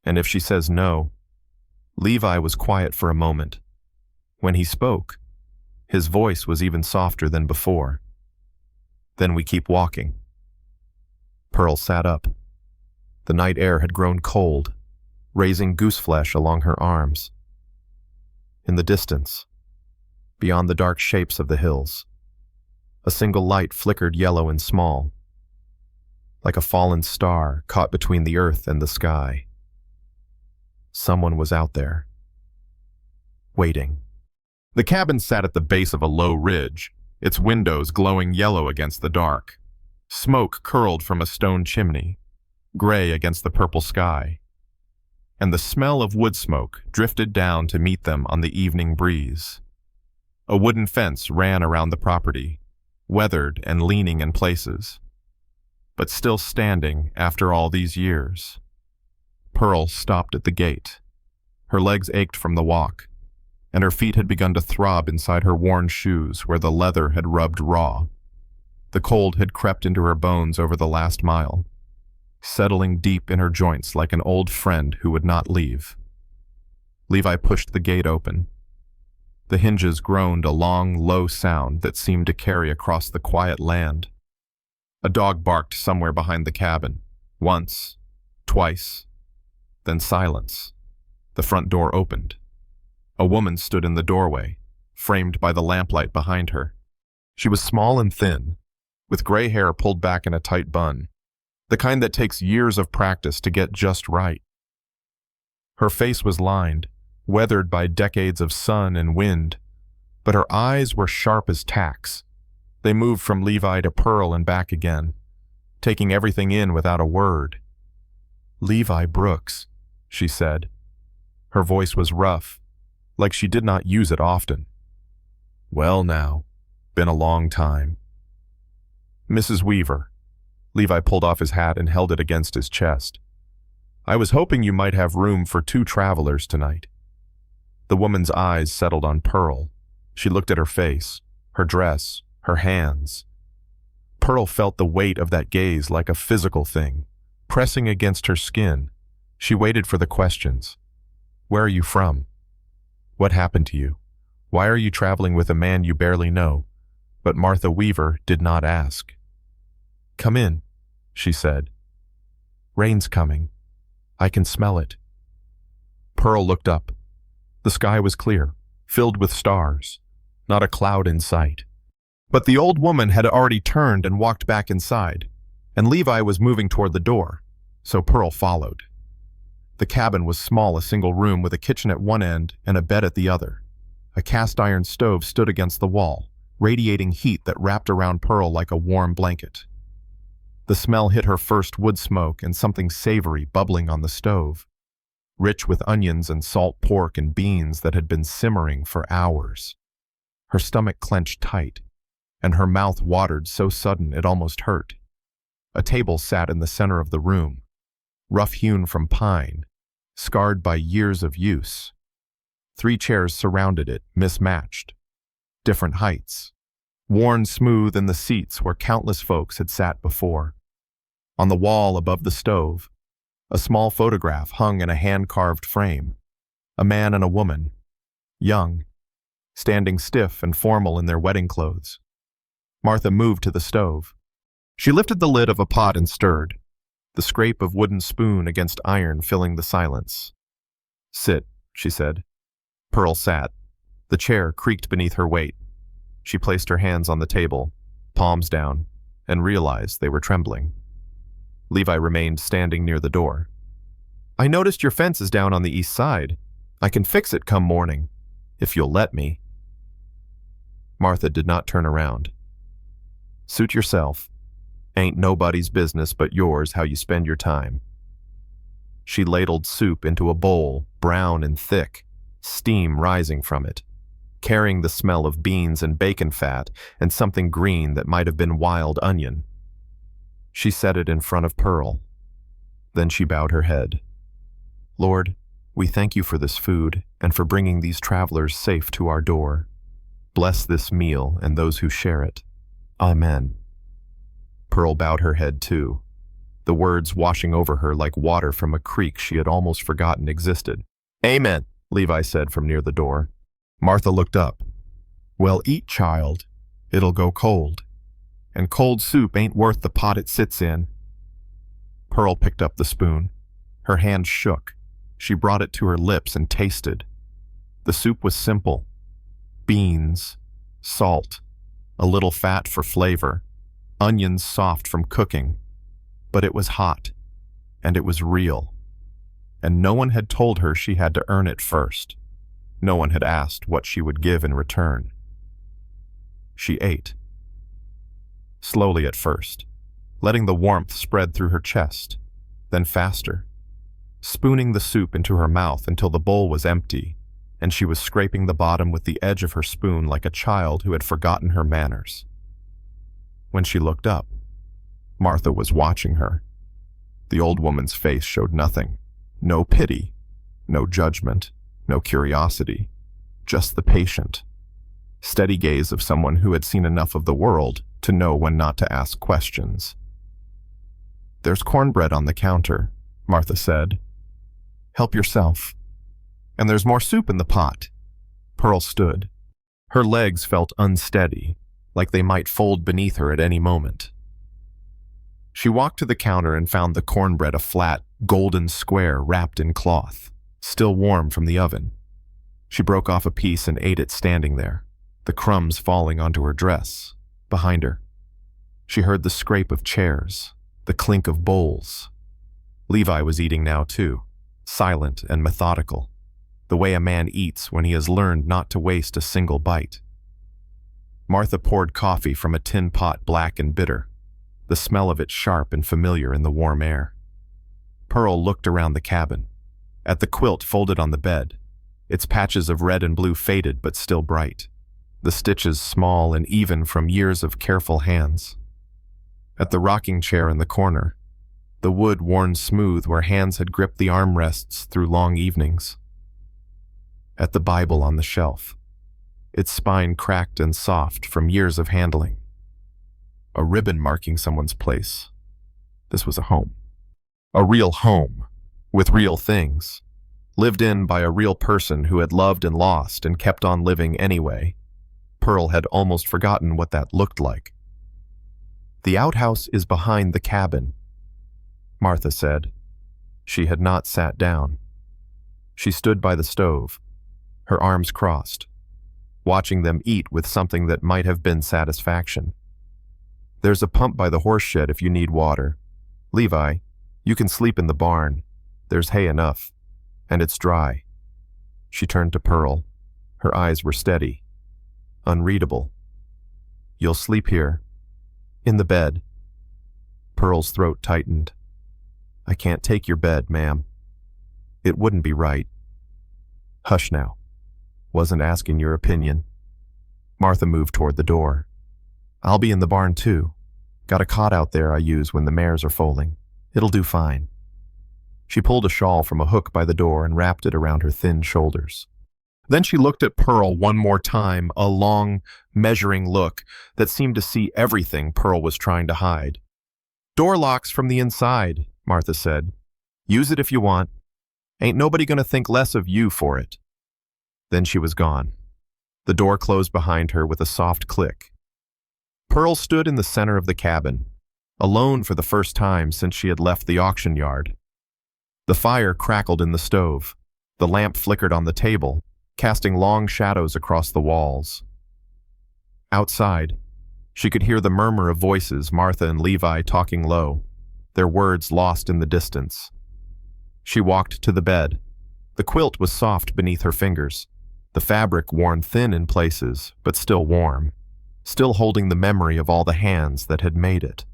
Speaker 1: And if she says no, Levi was quiet for a moment. When he spoke, his voice was even softer than before. Then we keep walking. Pearl sat up. The night air had grown cold, raising gooseflesh along her arms. In the distance, beyond the dark shapes of the hills, a single light flickered yellow and small, like a fallen star caught between the earth and the sky. Someone was out there, waiting. The cabin sat at the base of a low ridge, its windows glowing yellow against the dark. Smoke curled from a stone chimney, gray against the purple sky, and the smell of wood smoke drifted down to meet them on the evening breeze. A wooden fence ran around the property, weathered and leaning in places, but still standing after all these years. Pearl stopped at the gate. Her legs ached from the walk, and her feet had begun to throb inside her worn shoes where the leather had rubbed raw. The cold had crept into her bones over the last mile, settling deep in her joints like an old friend who would not leave. Levi pushed the gate open. The hinges groaned a long, low sound that seemed to carry across the quiet land. A dog barked somewhere behind the cabin, once, twice, then silence. The front door opened. A woman stood in the doorway, framed by the lamplight behind her. She was small and thin, with gray hair pulled back in a tight bun, the kind that takes years of practice to get just right. Her face was lined, weathered by decades of sun and wind, but her eyes were sharp as tacks. They moved from Levi to Pearl and back again, taking everything in without a word. "Levi Brooks," she said. Her voice was rough, like she did not use it often. "Well now," Been a long time. Mrs. Weaver. Levi pulled off his hat and held it against his chest. I was hoping you might have room for 2 travelers tonight. The woman's eyes settled on Pearl. She looked at her face, her dress, her hands. Pearl felt the weight of that gaze like a physical thing, pressing against her skin. She waited for the questions. Where are you from? What happened to you? Why are you traveling with a man you barely know? But Martha Weaver did not ask. Come in, she said. Rain's coming. I can smell it. Pearl looked up. The sky was clear, filled with stars, not a cloud in sight. But the old woman had already turned and walked back inside, and Levi was moving toward the door, so Pearl followed. The cabin was small, a single room with a kitchen at one end and a bed at the other. A cast-iron stove stood against the wall, radiating heat that wrapped around Pearl like a warm blanket. The smell hit her first, wood smoke and something savory bubbling on the stove, rich with onions and salt pork and beans that had been simmering for hours. Her stomach clenched tight, and her mouth watered so sudden it almost hurt. A table sat in the center of the room, rough-hewn from pine, scarred by years of use. 3 chairs surrounded it, mismatched, different heights, worn smooth in the seats where countless folks had sat before. On the wall above the stove, a small photograph hung in a hand-carved frame. A man and a woman, young, standing stiff and formal in their wedding clothes. Martha moved to the stove. She lifted the lid of a pot and stirred, the scrape of wooden spoon against iron filling the silence. Sit, she said. Pearl sat. The chair creaked beneath her weight. She placed her hands on the table, palms down, and realized they were trembling. Levi remained standing near the door. I noticed your fence is down on the east side. I can fix it come morning, if you'll let me. Martha did not turn around. Suit yourself. Ain't nobody's business but yours how you spend your time. She ladled soup into a bowl, brown and thick, steam rising from it, carrying the smell of beans and bacon fat and something green that might have been wild onion. She set it in front of Pearl. Then she bowed her head. Lord, we thank you for this food and for bringing these travelers safe to our door. Bless this meal and those who share it. Amen. Pearl bowed her head too, the words washing over her like water from a creek she had almost forgotten existed. Amen, Levi said from near the door. Martha looked up. Well, eat, child. It'll go cold. And cold soup ain't worth the pot it sits in. Pearl picked up the spoon. Her hand shook. She brought it to her lips and tasted. The soup was simple. Beans, salt, a little fat for flavor, onions soft from cooking. But it was hot, and it was real. And no one had told her she had to earn it first. No one had asked what she would give in return. She ate. Slowly at first, letting the warmth spread through her chest, then faster, spooning the soup into her mouth until the bowl was empty, and she was scraping the bottom with the edge of her spoon like a child who had forgotten her manners. When she looked up, Martha was watching her. The old woman's face showed nothing. No pity, no judgment, no curiosity, just the patient, steady gaze of someone who had seen enough of the world to know when not to ask questions. There's cornbread on the counter, Martha said. Help yourself. And there's more soup in the pot. Pearl stood. Her legs felt unsteady, like they might fold beneath her at any moment. She walked to the counter and found the cornbread a flat, golden square wrapped in cloth, still warm from the oven. She broke off a piece and ate it standing there, the crumbs falling onto her dress, behind her. She heard the scrape of chairs, the clink of bowls. Levi was eating now too, silent and methodical, the way a man eats when he has learned not to waste a single bite. Martha poured coffee from a tin pot, black and bitter, the smell of it sharp and familiar in the warm air. Pearl looked around the cabin, at the quilt folded on the bed, its patches of red and blue faded but still bright, the stitches small and even from years of careful hands. At the rocking chair in the corner, the wood worn smooth where hands had gripped the armrests through long evenings. At the Bible on the shelf, its spine cracked and soft from years of handling. A ribbon marking someone's place. This was a home. A real home, with real things, lived in by a real person who had loved and lost and kept on living anyway. Pearl had almost forgotten what that looked like. "The outhouse is behind the cabin," Martha said. She had not sat down. She stood by the stove, her arms crossed, watching them eat with something that might have been satisfaction. "There's a pump by the horse shed if you need water. Levi, you can sleep in the barn. There's hay enough, and it's dry." She turned to Pearl. Her eyes were steady, unreadable. "You'll sleep here, in the bed." Pearl's throat tightened. "I can't take your bed, ma'am. It wouldn't be right." "Hush now. Wasn't asking your opinion." Martha moved toward the door. "I'll be in the barn too. Got a cot out there I use when the mares are foaling. It'll do fine." She pulled a shawl from a hook by the door and wrapped it around her thin shoulders. Then she looked at Pearl one more time, a long, measuring look that seemed to see everything Pearl was trying to hide. "Door locks from the inside," Martha said. "Use it if you want. Ain't nobody gonna think less of you for it." Then she was gone. The door closed behind her with a soft click. Pearl stood in the center of the cabin, alone for the first time since she had left the auction yard. The fire crackled in the stove. The lamp flickered on the table, casting long shadows across the walls. Outside, she could hear the murmur of voices, Martha and Levi talking low, their words lost in the distance. She walked to the bed. The quilt was soft beneath her fingers, the fabric worn thin in places, but still warm, still holding the memory of all the hands that had made it.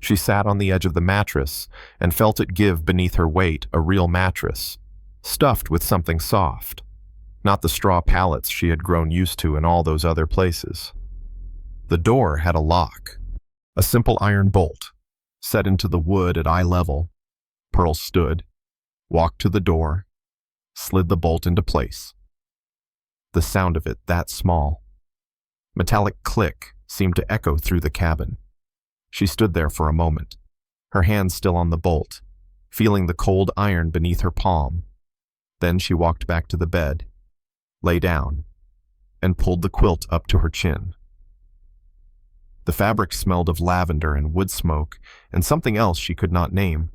Speaker 1: She sat on the edge of the mattress and felt it give beneath her weight, a real mattress, stuffed with something soft, not the straw pallets she had grown used to in all those other places. The door had a lock, a simple iron bolt, set into the wood at eye level. Pearl stood, walked to the door, slid the bolt into place. The sound of it, that small, metallic click, seemed to echo through the cabin. She stood there for a moment, her hand still on the bolt, feeling the cold iron beneath her palm. Then she walked back to the bed, lay down, and pulled the quilt up to her chin. The fabric smelled of lavender and wood smoke and something else she could not name.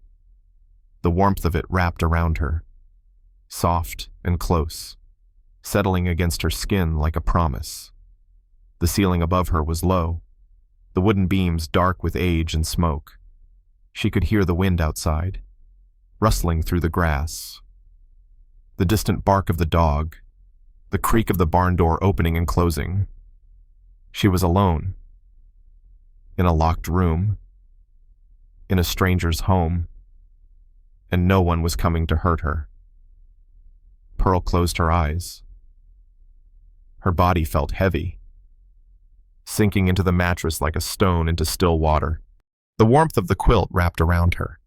Speaker 1: The warmth of it wrapped around her, soft and close, settling against her skin like a promise. The ceiling above her was low, the wooden beams dark with age and smoke. She could hear the wind outside, rustling through the grass, the distant bark of the dog, the creak of the barn door opening and closing. She was alone, in a locked room, in a stranger's home, and no one was coming to hurt her. Pearl closed her eyes. Her body felt heavy, sinking into the mattress like a stone into still water. The warmth of the quilt wrapped around her.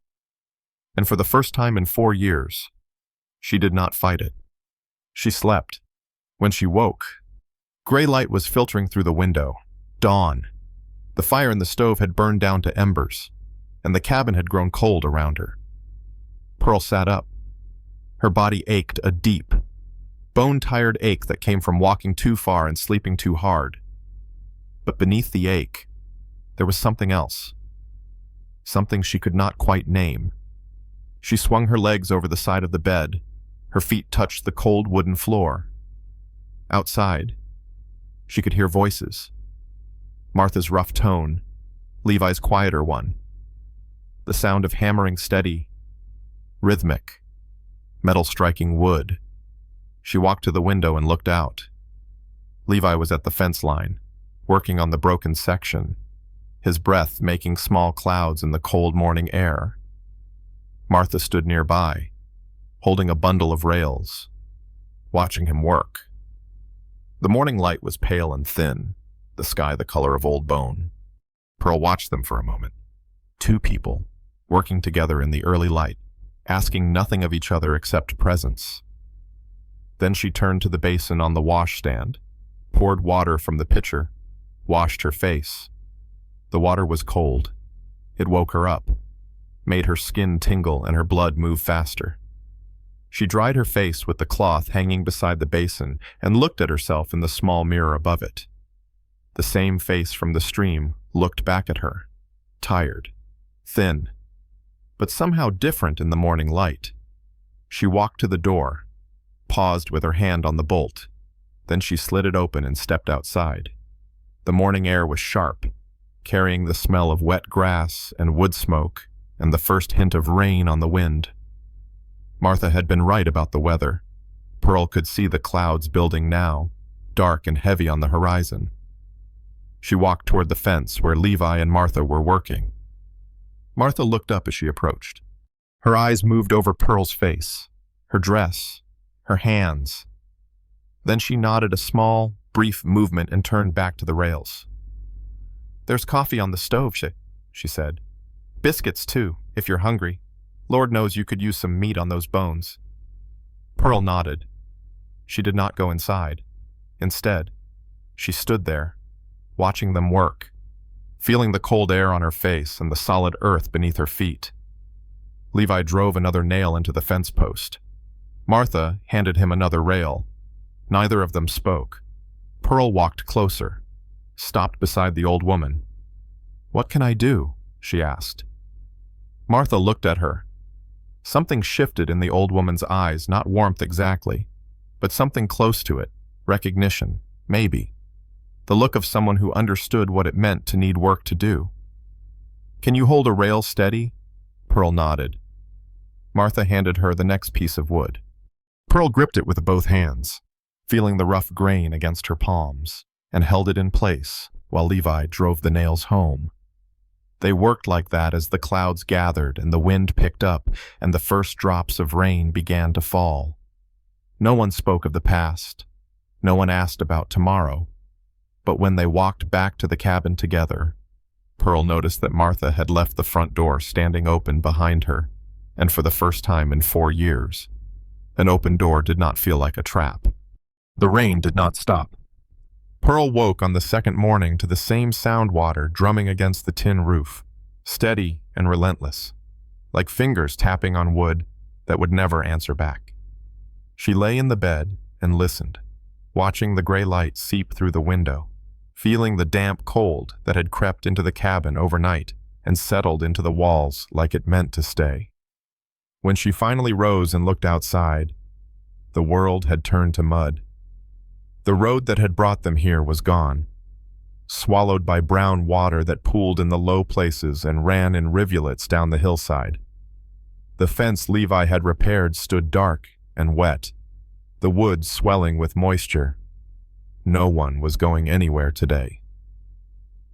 Speaker 1: And for the first time in 4 years, she did not fight it. She slept. When she woke, gray light was filtering through the window. Dawn. The fire in the stove had burned down to embers, and the cabin had grown cold around her. Pearl sat up. Her body ached, a deep, bone-tired ache that came from walking too far and sleeping too hard. But beneath the ache, there was something else. Something she could not quite name. She swung her legs over the side of the bed. Her feet touched the cold wooden floor. Outside, she could hear voices. Martha's rough tone, Levi's quieter one. The sound of hammering steady, rhythmic, metal striking wood. She walked to the window and looked out. Levi was at the fence line, working on the broken section, his breath making small clouds in the cold morning air. Martha stood nearby, holding a bundle of rails, watching him work. The morning light was pale and thin, the sky the color of old bone. Pearl watched them for a moment. Two people, working together in the early light, asking nothing of each other except presence. Then she turned to the basin on the washstand, poured water from the pitcher, washed her face. The water was cold. It woke her up, made her skin tingle and her blood move faster. She dried her face with the cloth hanging beside the basin and looked at herself in the small mirror above it. The same face from the stream looked back at her, tired, thin, but somehow different in the morning light. She walked to the door, paused with her hand on the bolt. Then she slid it open and stepped outside. The morning air was sharp, carrying the smell of wet grass and wood smoke and the first hint of rain on the wind. Martha had been right about the weather. Pearl could see the clouds building now, dark and heavy on the horizon. She walked toward the fence where Levi and Martha were working. Martha looked up as she approached. Her eyes moved over Pearl's face, her dress, her hands. Then she nodded a small, brief movement and turned back to the rails. "There's coffee on the stove," she said. "Biscuits, too, if you're hungry. Lord knows you could use some meat on those bones." Pearl nodded. She did not go inside. Instead, she stood there, watching them work, feeling the cold air on her face and the solid earth beneath her feet. Levi drove another nail into the fence post. Martha handed him another rail. Neither of them spoke. Pearl walked closer, stopped beside the old woman. "What can I do?" she asked. Martha looked at her. Something shifted in the old woman's eyes, not warmth exactly, but something close to it, recognition, maybe. The look of someone who understood what it meant to need work to do. "Can you hold a rail steady?" Pearl nodded. Martha handed her the next piece of wood. Pearl gripped it with both hands, feeling the rough grain against her palms, and held it in place while Levi drove the nails home. They worked like that as the clouds gathered and the wind picked up and the first drops of rain began to fall. No one spoke of the past. No one asked about tomorrow. But when they walked back to the cabin together, Pearl noticed that Martha had left the front door standing open behind her, and for the first time in 4 years, an open door did not feel like a trap. The rain did not stop. Pearl woke on the second morning to the same sound water drumming against the tin roof, steady and relentless, like fingers tapping on wood that would never answer back. She lay in the bed and listened, watching the gray light seep through the window, feeling the damp cold that had crept into the cabin overnight and settled into the walls like it meant to stay. When she finally rose and looked outside, the world had turned to mud. The road that had brought them here was gone, swallowed by brown water that pooled in the low places and ran in rivulets down the hillside. The fence Levi had repaired stood dark and wet, the wood swelling with moisture. No one was going anywhere today.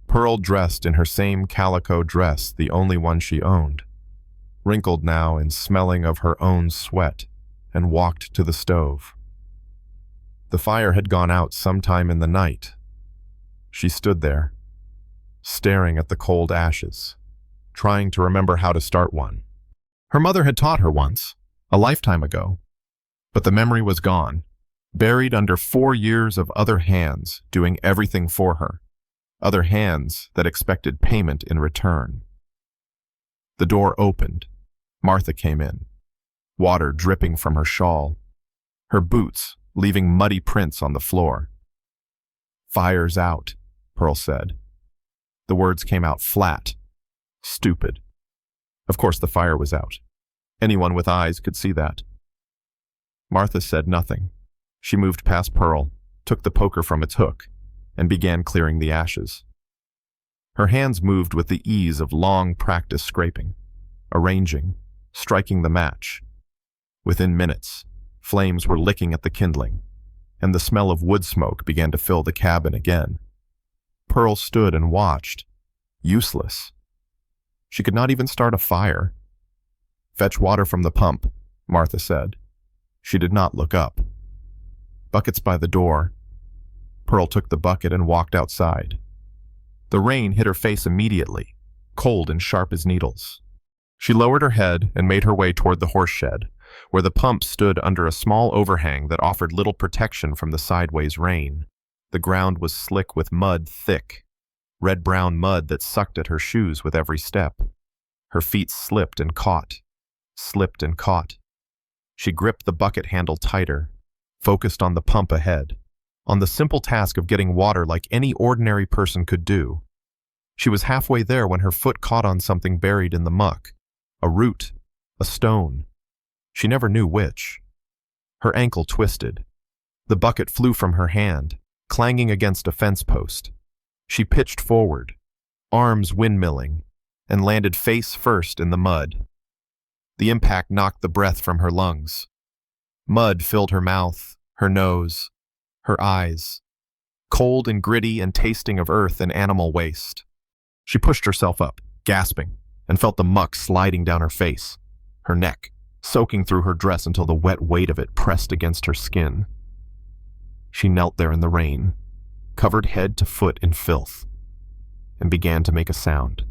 Speaker 1: Pearl dressed in her same calico dress, the only one she owned, wrinkled now and smelling of her own sweat, and walked to the stove. The fire had gone out sometime in the night. She stood there, staring at the cold ashes, trying to remember how to start one. Her mother had taught her once, a lifetime ago, but the memory was gone, buried under 4 years of other hands doing everything for her, other hands that expected payment in return. The door opened. Martha came in, water dripping from her shawl, her boots leaving muddy prints on the floor. "Fire's out," Pearl said. The words came out flat, stupid. Of course the fire was out. Anyone with eyes could see that. Martha said nothing. She moved past Pearl, took the poker from its hook, and began clearing the ashes. Her hands moved with the ease of long practice scraping, arranging, striking the match. Within minutes, flames were licking at the kindling, and the smell of wood smoke began to fill the cabin again. Pearl stood and watched, useless. She could not even start a fire. "Fetch water from the pump," Martha said. She did not look up. Buckets by the door. Pearl took the bucket and walked outside. The rain hit her face immediately, cold and sharp as needles. She lowered her head and made her way toward the horse shed, where the pump stood under a small overhang that offered little protection from the sideways rain. The ground was slick with mud thick, red-brown mud that sucked at her shoes with every step. Her feet slipped and caught, slipped and caught. She gripped the bucket handle tighter, focused on the pump ahead, on the simple task of getting water like any ordinary person could do. She was halfway there when her foot caught on something buried in the muck, a root, a stone. She never knew which. Her ankle twisted. The bucket flew from her hand, clanging against a fence post. She pitched forward, arms windmilling, and landed face first in the mud. The impact knocked the breath from her lungs. Mud filled her mouth, her nose, her eyes, cold and gritty and tasting of earth and animal waste. She pushed herself up, gasping, and felt the muck sliding down her face, her neck, soaking through her dress until the wet weight of it pressed against her skin. She knelt there in the rain, covered head to foot in filth, and began to make a sound.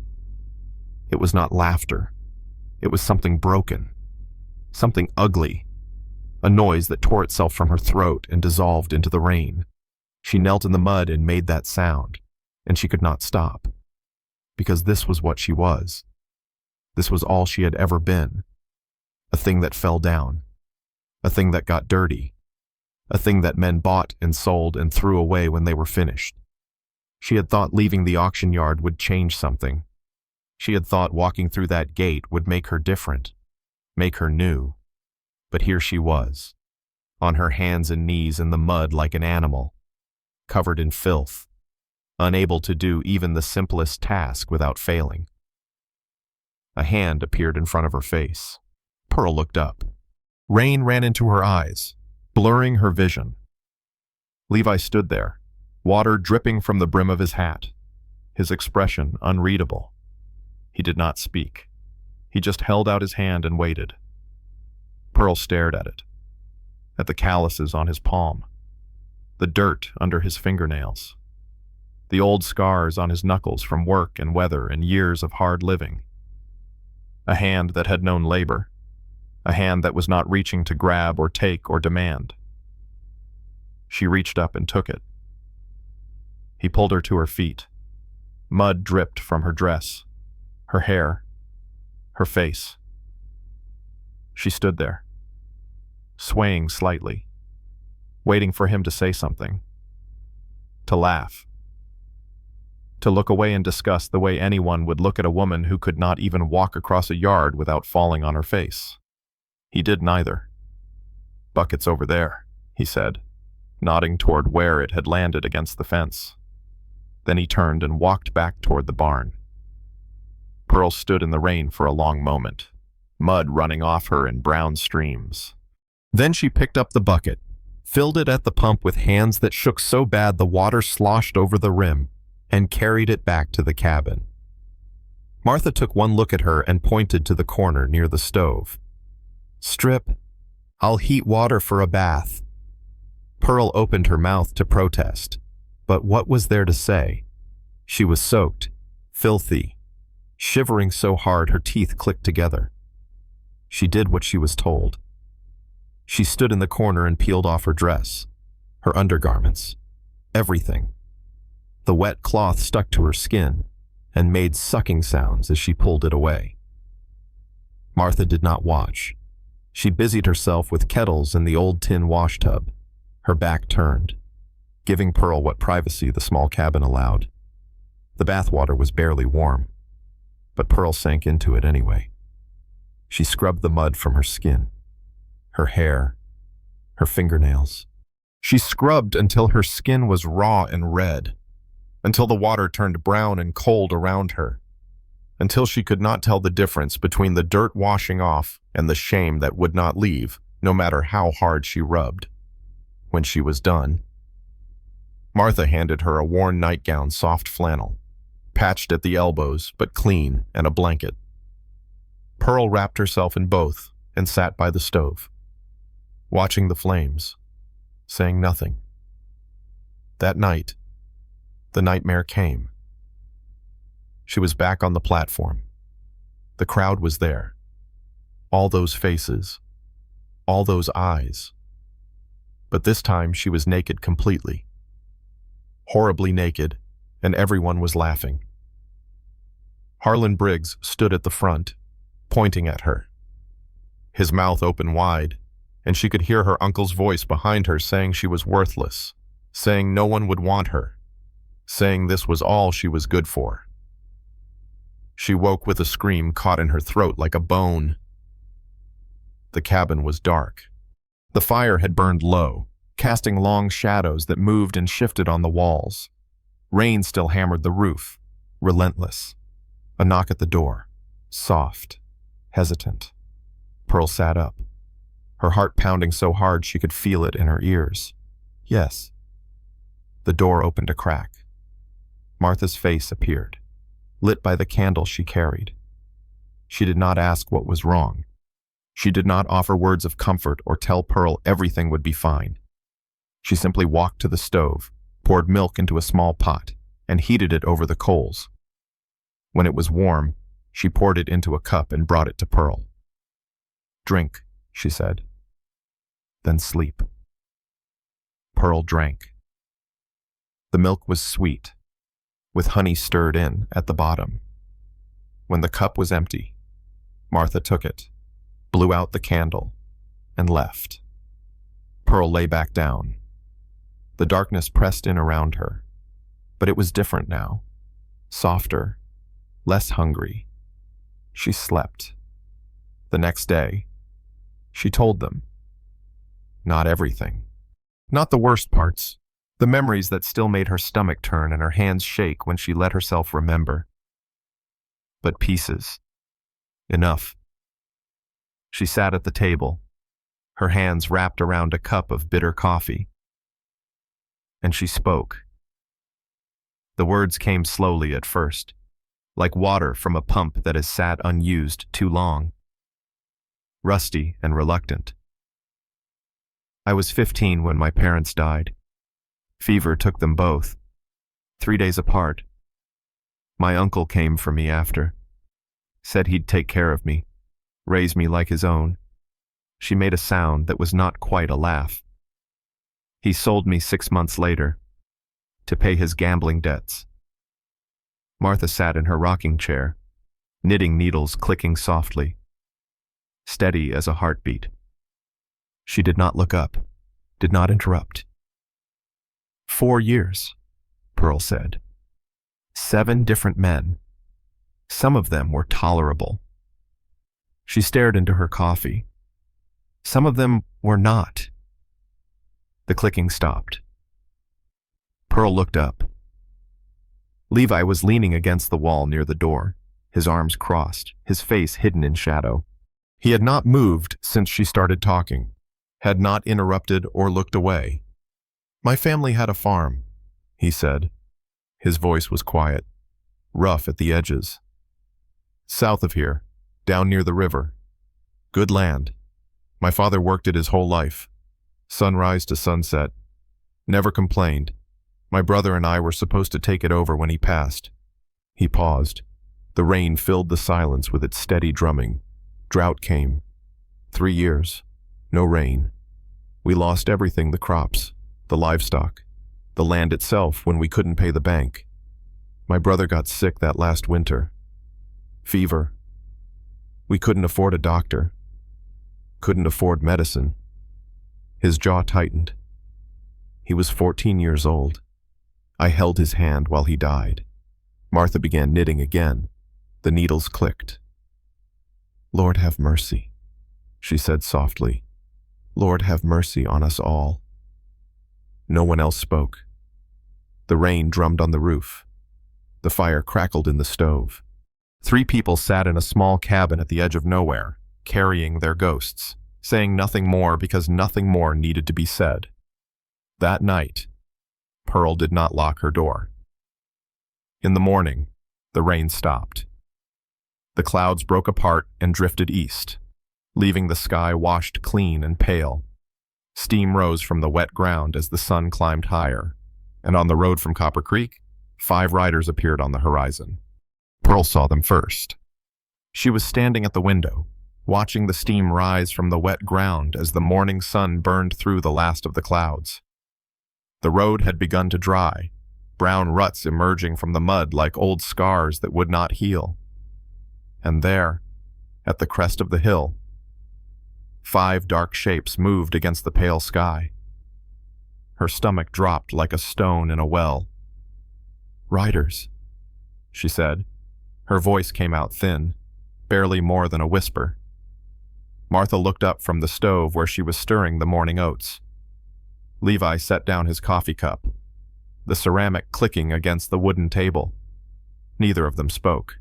Speaker 1: It was not laughter. It was something broken, something ugly, a noise that tore itself from her throat and dissolved into the rain. She knelt in the mud and made that sound, and she could not stop, because this was what she was. This was all she had ever been. A thing that fell down, a thing that got dirty, a thing that men bought and sold and threw away when they were finished. She had thought leaving the auction yard would change something. She had thought walking through that gate would make her different, make her new. But here she was, on her hands and knees in the mud like an animal, covered in filth, unable to do even the simplest task without failing. A hand appeared in front of her face. Pearl looked up. Rain ran into her eyes, blurring her vision. Levi stood there, water dripping from the brim of his hat, his expression unreadable. He did not speak. He just held out his hand and waited. Pearl stared at it, at the calluses on his palm, the dirt under his fingernails, the old scars on his knuckles from work and weather and years of hard living. A hand that had known labor, a hand that was not reaching to grab or take or demand. She reached up and took it. He pulled her to her feet. Mud dripped from her dress, her hair, her face. She stood there, swaying slightly, waiting for him to say something, to laugh, to look away in disgust the way anyone would look at a woman who could not even walk across a yard without falling on her face. He did neither. "Bucket's over there," he said, nodding toward where it had landed against the fence. Then he turned and walked back toward the barn. Pearl stood in the rain for a long moment, mud running off her in brown streams. Then she picked up the bucket, filled it at the pump with hands that shook so bad the water sloshed over the rim, and carried it back to the cabin. Martha took one look at her and pointed to the corner near the stove. "Strip, I'll heat water for a bath." Pearl opened her mouth to protest, but what was there to say? She was soaked, filthy, shivering so hard her teeth clicked together. She did what she was told. She stood in the corner and peeled off her dress, her undergarments, everything. The wet cloth stuck to her skin and made sucking sounds as she pulled it away. Martha did not watch. She busied herself with kettles in the old tin washtub, her back turned, giving Pearl what privacy the small cabin allowed. The bath water was barely warm, but Pearl sank into it anyway. She scrubbed the mud from her skin, her hair, her fingernails. She scrubbed until her skin was raw and red, until the water turned brown and cold around her, until she could not tell the difference between the dirt washing off and the shame that would not leave, no matter how hard she rubbed. When she was done, Martha handed her a worn nightgown, soft flannel, patched at the elbows but clean, and a blanket. Pearl wrapped herself in both and sat by the stove, watching the flames, saying nothing. That night, the nightmare came. She was back on the platform. The crowd was there. All those faces. All those eyes. But this time she was naked completely. Horribly naked, and everyone was laughing. Harlan Briggs stood at the front, pointing at her. His mouth open wide, and she could hear her uncle's voice behind her saying she was worthless, saying no one would want her, saying this was all she was good for. She woke with a scream caught in her throat like a bone. The cabin was dark. The fire had burned low, casting long shadows that moved and shifted on the walls. Rain still hammered the roof, relentless. A knock at the door, soft, hesitant. Pearl sat up, her heart pounding so hard she could feel it in her ears. Yes. The door opened a crack. Martha's face appeared, lit by the candle she carried. She did not ask what was wrong. She did not offer words of comfort or tell Pearl everything would be fine. She simply walked to the stove, poured milk into a small pot, and heated it over the coals. When it was warm, she poured it into a cup and brought it to Pearl. "Drink," she said. "Then sleep." Pearl drank. The milk was sweet, with honey stirred in at the bottom. When the cup was empty, Martha took it, blew out the candle, and left. Pearl lay back down. The darkness pressed in around her, but it was different now, softer, less hungry. She slept. The next day, she told them. Not everything. Not the worst parts. The memories that still made her stomach turn and her hands shake when she let herself remember. But pieces. Enough. She sat at the table, her hands wrapped around a cup of bitter coffee. And she spoke. The words came slowly at first, like water from a pump that has sat unused too long. Rusty and reluctant. I was 15 when my parents died. Fever took them both, 3 days apart. My uncle came for me after, said he'd take care of me, raise me like his own. She made a sound that was not quite a laugh. He sold me 6 months later, to pay his gambling debts. Martha sat in her rocking chair, knitting needles clicking softly, steady as a heartbeat. She did not look up, did not interrupt. 4 years, Pearl said. 7 different men. Some of them were tolerable. She stared into her coffee. Some of them were not. The clicking stopped. Pearl looked up. Levi was leaning against the wall near the door, his arms crossed, his face hidden in shadow. He had not moved since she started talking, had not interrupted or looked away. "My family had a farm," he said. His voice was quiet, rough at the edges. "South of here, down near the river. Good land. My father worked it his whole life. Sunrise to sunset. Never complained. My brother and I were supposed to take it over when he passed." He paused. The rain filled the silence with its steady drumming. Drought came. 3 years. No rain. We lost everything, the crops, the livestock, the land itself when we couldn't pay the bank. My brother got sick that last winter. Fever. We couldn't afford a doctor. Couldn't afford medicine. His jaw tightened. He was 14 years old. I held his hand while he died. Martha began knitting again. The needles clicked. "Lord have mercy," she said softly. "Lord have mercy on us all." No one else spoke. The rain drummed on the roof. The fire crackled in the stove. 3 people sat in a small cabin at the edge of nowhere, carrying their ghosts, saying nothing more because nothing more needed to be said. That night, Pearl did not lock her door. In the morning, the rain stopped. The clouds broke apart and drifted east, leaving the sky washed clean and pale. Steam rose from the wet ground as the sun climbed higher, and on the road from Copper Creek, 5 riders appeared on the horizon. Pearl saw them first. She was standing at the window, watching the steam rise from the wet ground as the morning sun burned through the last of the clouds. The road had begun to dry, brown ruts emerging from the mud like old scars that would not heal. And there, at the crest of the hill, 5 dark shapes moved against the pale sky. Her stomach dropped like a stone in a well. "Riders," she said. Her voice came out thin, barely more than a whisper. Martha looked up from the stove where she was stirring the morning oats. Levi set down his coffee cup, the ceramic clicking against the wooden table. Neither of them spoke.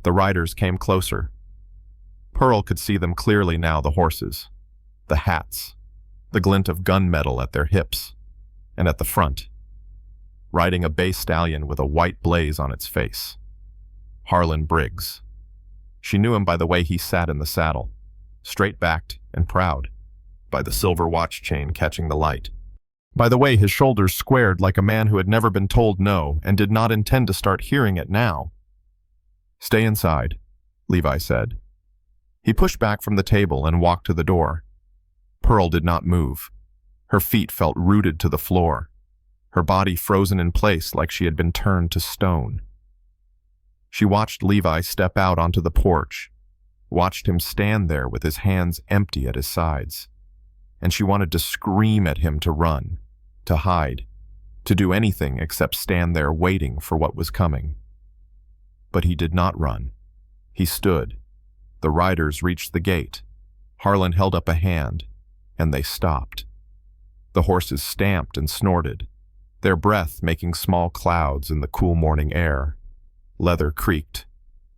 Speaker 1: The riders came closer. Pearl could see them clearly now, the horses, the hats, the glint of gunmetal at their hips, and at the front, riding a bay stallion with a white blaze on its face. Harlan Briggs. She knew him by the way he sat in the saddle, straight-backed and proud, by the silver watch chain catching the light, by the way his shoulders squared like a man who had never been told no and did not intend to start hearing it now. "Stay inside," Levi said. He pushed back from the table and walked to the door. Pearl did not move. Her feet felt rooted to the floor, her body frozen in place like she had been turned to stone. She watched Levi step out onto the porch, watched him stand there with his hands empty at his sides, and she wanted to scream at him to run, to hide, to do anything except stand there waiting for what was coming. But he did not run. He stood. The riders reached the gate. Harlan held up a hand, and they stopped. The horses stamped and snorted, their breath making small clouds in the cool morning air. Leather creaked.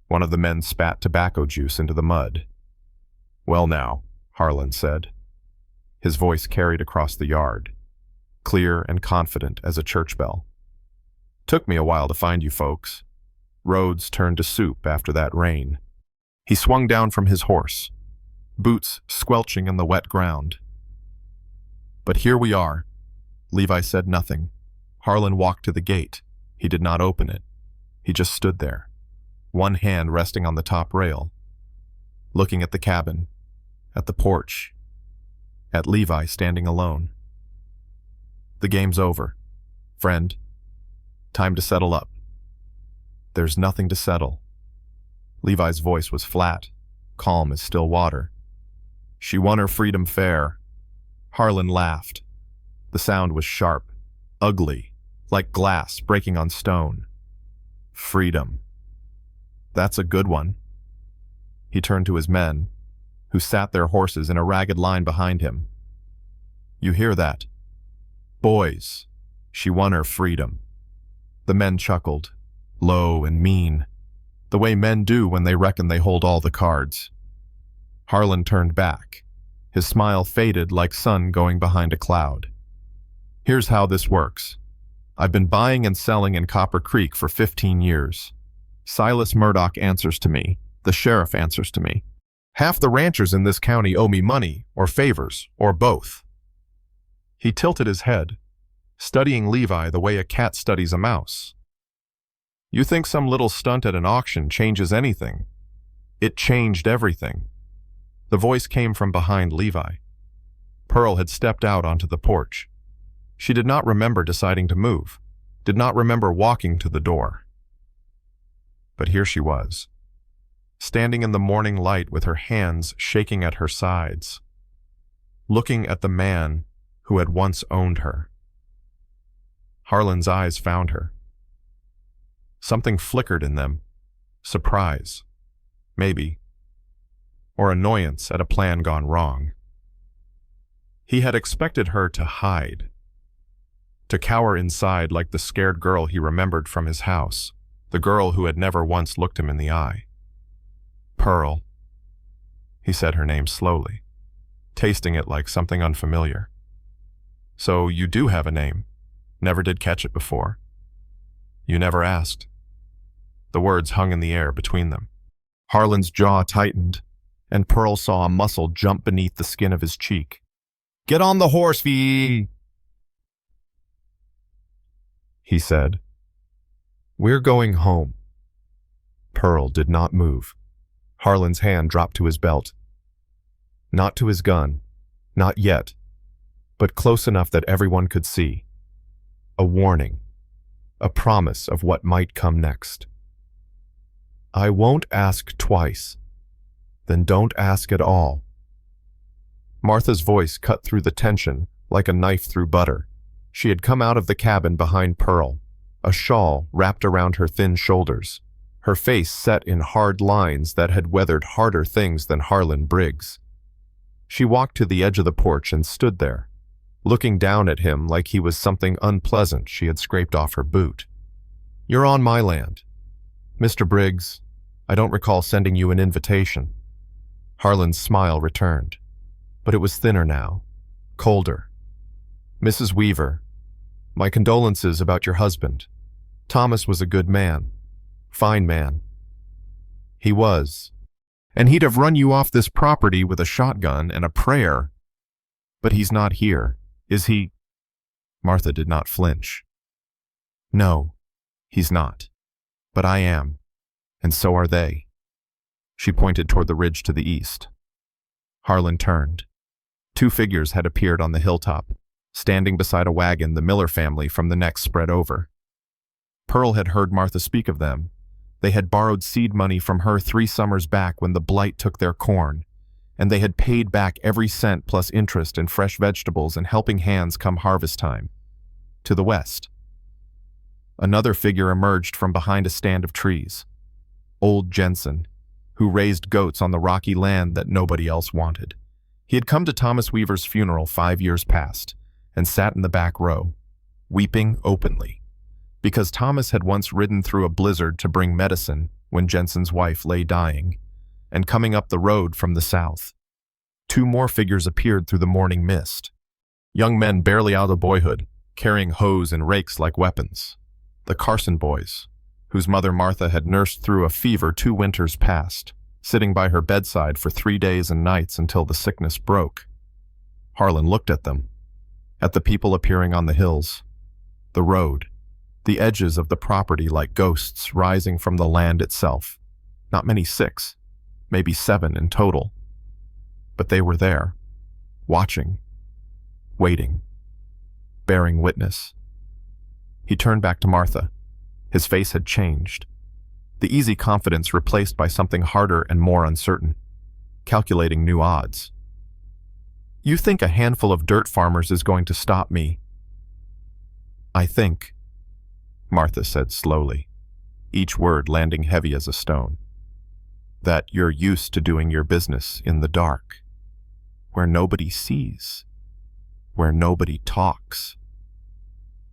Speaker 1: One of the men spat tobacco juice into the mud. "Well now," Harlan said. His voice carried across the yard, clear and confident as a church bell. "Took me a while to find you folks. Roads turned to soup after that rain." He swung down from his horse, boots squelching in the wet ground. "But here we are." Levi said nothing. Harlan walked to the gate. He did not open it. He just stood there, one hand resting on the top rail, looking at the cabin, at the porch, at Levi standing alone. "The game's over, friend. Time to settle up." "There's nothing to settle." Levi's voice was flat, calm as still water. "She won her freedom fair." Harlan laughed. The sound was sharp, ugly, like glass breaking on stone. "Freedom. That's a good one." He turned to his men, who sat their horses in a ragged line behind him. "You hear that? Boys, she won her freedom." The men chuckled, low and mean, the way men do when they reckon they hold all the cards. Harlan turned back. His smile faded like sun going behind a cloud. "Here's how this works. I've been buying and selling in Copper Creek for 15 years. Silas Murdoch answers to me. The sheriff answers to me. Half the ranchers in this county owe me money, or favors, or both." He tilted his head, studying Levi the way a cat studies a mouse. "You think some little stunt at an auction changes anything? It changed everything." The voice came from behind Levi. Pearl had stepped out onto the porch. She did not remember deciding to move, did not remember walking to the door. But here she was, standing in the morning light with her hands shaking at her sides, looking at the man who had once owned her. Harlan's eyes found her. Something flickered in them, surprise, maybe, or annoyance at a plan gone wrong. He had expected her to hide, to cower inside like the scared girl he remembered from his house, the girl who had never once looked him in the eye. "Pearl." He said her name slowly, tasting it like something unfamiliar. "So you do have a name. Never did catch it before. You never asked." The words hung in the air between them. Harlan's jaw tightened, and Pearl saw a muscle jump beneath the skin of his cheek. "Get on the horse, Fee!" he said. "We're going home." Pearl did not move. Harlan's hand dropped to his belt. Not to his gun, not yet, but close enough that everyone could see. A warning, a promise of what might come next. "I won't ask twice." "Then don't ask at all." Martha's voice cut through the tension like a knife through butter. She had come out of the cabin behind Pearl, a shawl wrapped around her thin shoulders, her face set in hard lines that had weathered harder things than Harlan Briggs. She walked to the edge of the porch and stood there, looking down at him like he was something unpleasant she had scraped off her boot. "You're on my land. Mr. Briggs, I don't recall sending you an invitation." Harlan's smile returned, but it was thinner now, colder. "Mrs. Weaver, my condolences about your husband. Thomas was a good man. Fine man. He was. And he'd have run you off this property with a shotgun and a prayer. But he's not here, is he?" Martha did not flinch. "No, he's not. But I am, and so are they." She pointed toward the ridge to the east. Harlan turned. Two figures had appeared on the hilltop, standing beside a wagon the Miller family from the next spread over. Pearl had heard Martha speak of them. They had borrowed seed money from her 3 summers back when the blight took their corn, and they had paid back every cent plus interest in fresh vegetables and helping hands come harvest time. To the west, another figure emerged from behind a stand of trees. Old Jensen, who raised goats on the rocky land that nobody else wanted. He had come to Thomas Weaver's funeral 5 years past, and sat in the back row, weeping openly, because Thomas had once ridden through a blizzard to bring medicine when Jensen's wife lay dying, and coming up the road from the south. 2 more figures appeared through the morning mist. Young men barely out of boyhood, carrying hoes and rakes like weapons. The Carson boys, whose mother Martha had nursed through a fever 2 winters past, sitting by her bedside for 3 days and nights until the sickness broke. Harlan looked at them, at the people appearing on the hills, the road, the edges of the property like ghosts rising from the land itself. Not many 6, maybe 7 in total. But they were there, watching, waiting, bearing witness. He turned back to Martha. His face had changed. The easy confidence replaced by something harder and more uncertain, calculating new odds. "You think a handful of dirt farmers is going to stop me?" "I think," Martha said slowly, each word landing heavy as a stone, "that you're used to doing your business in the dark, where nobody sees, where nobody talks."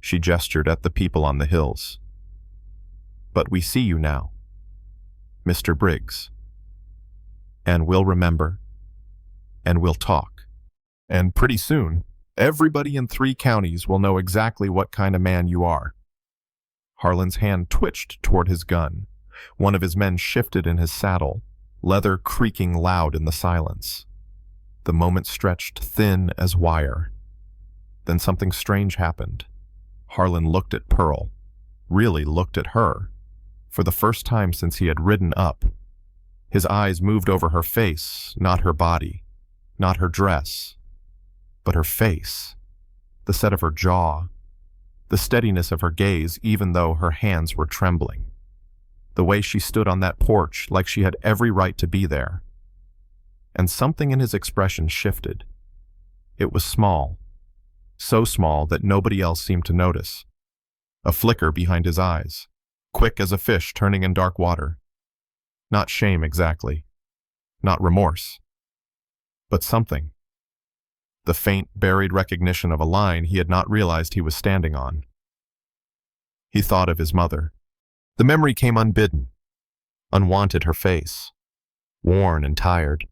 Speaker 1: She gestured at the people on the hills. "But we see you now, Mr. Briggs. And we'll remember, and we'll talk. And pretty soon, everybody in 3 counties will know exactly what kind of man you are." Harlan's hand twitched toward his gun. One of his men shifted in his saddle, leather creaking loud in the silence. The moment stretched thin as wire. Then something strange happened. Harlan looked at Pearl, really looked at her, for the first time since he had ridden up. His eyes moved over her face, not her body, not her dress, but her face, the set of her jaw, the steadiness of her gaze even though her hands were trembling, the way she stood on that porch like she had every right to be there. And something in his expression shifted. It was small, so small that nobody else seemed to notice. A flicker behind his eyes, quick as a fish turning in dark water. Not shame exactly, not remorse, but something. The faint, buried recognition of a line he had not realized he was standing on. He thought of his mother. The memory came unbidden, unwanted her face, worn and tired,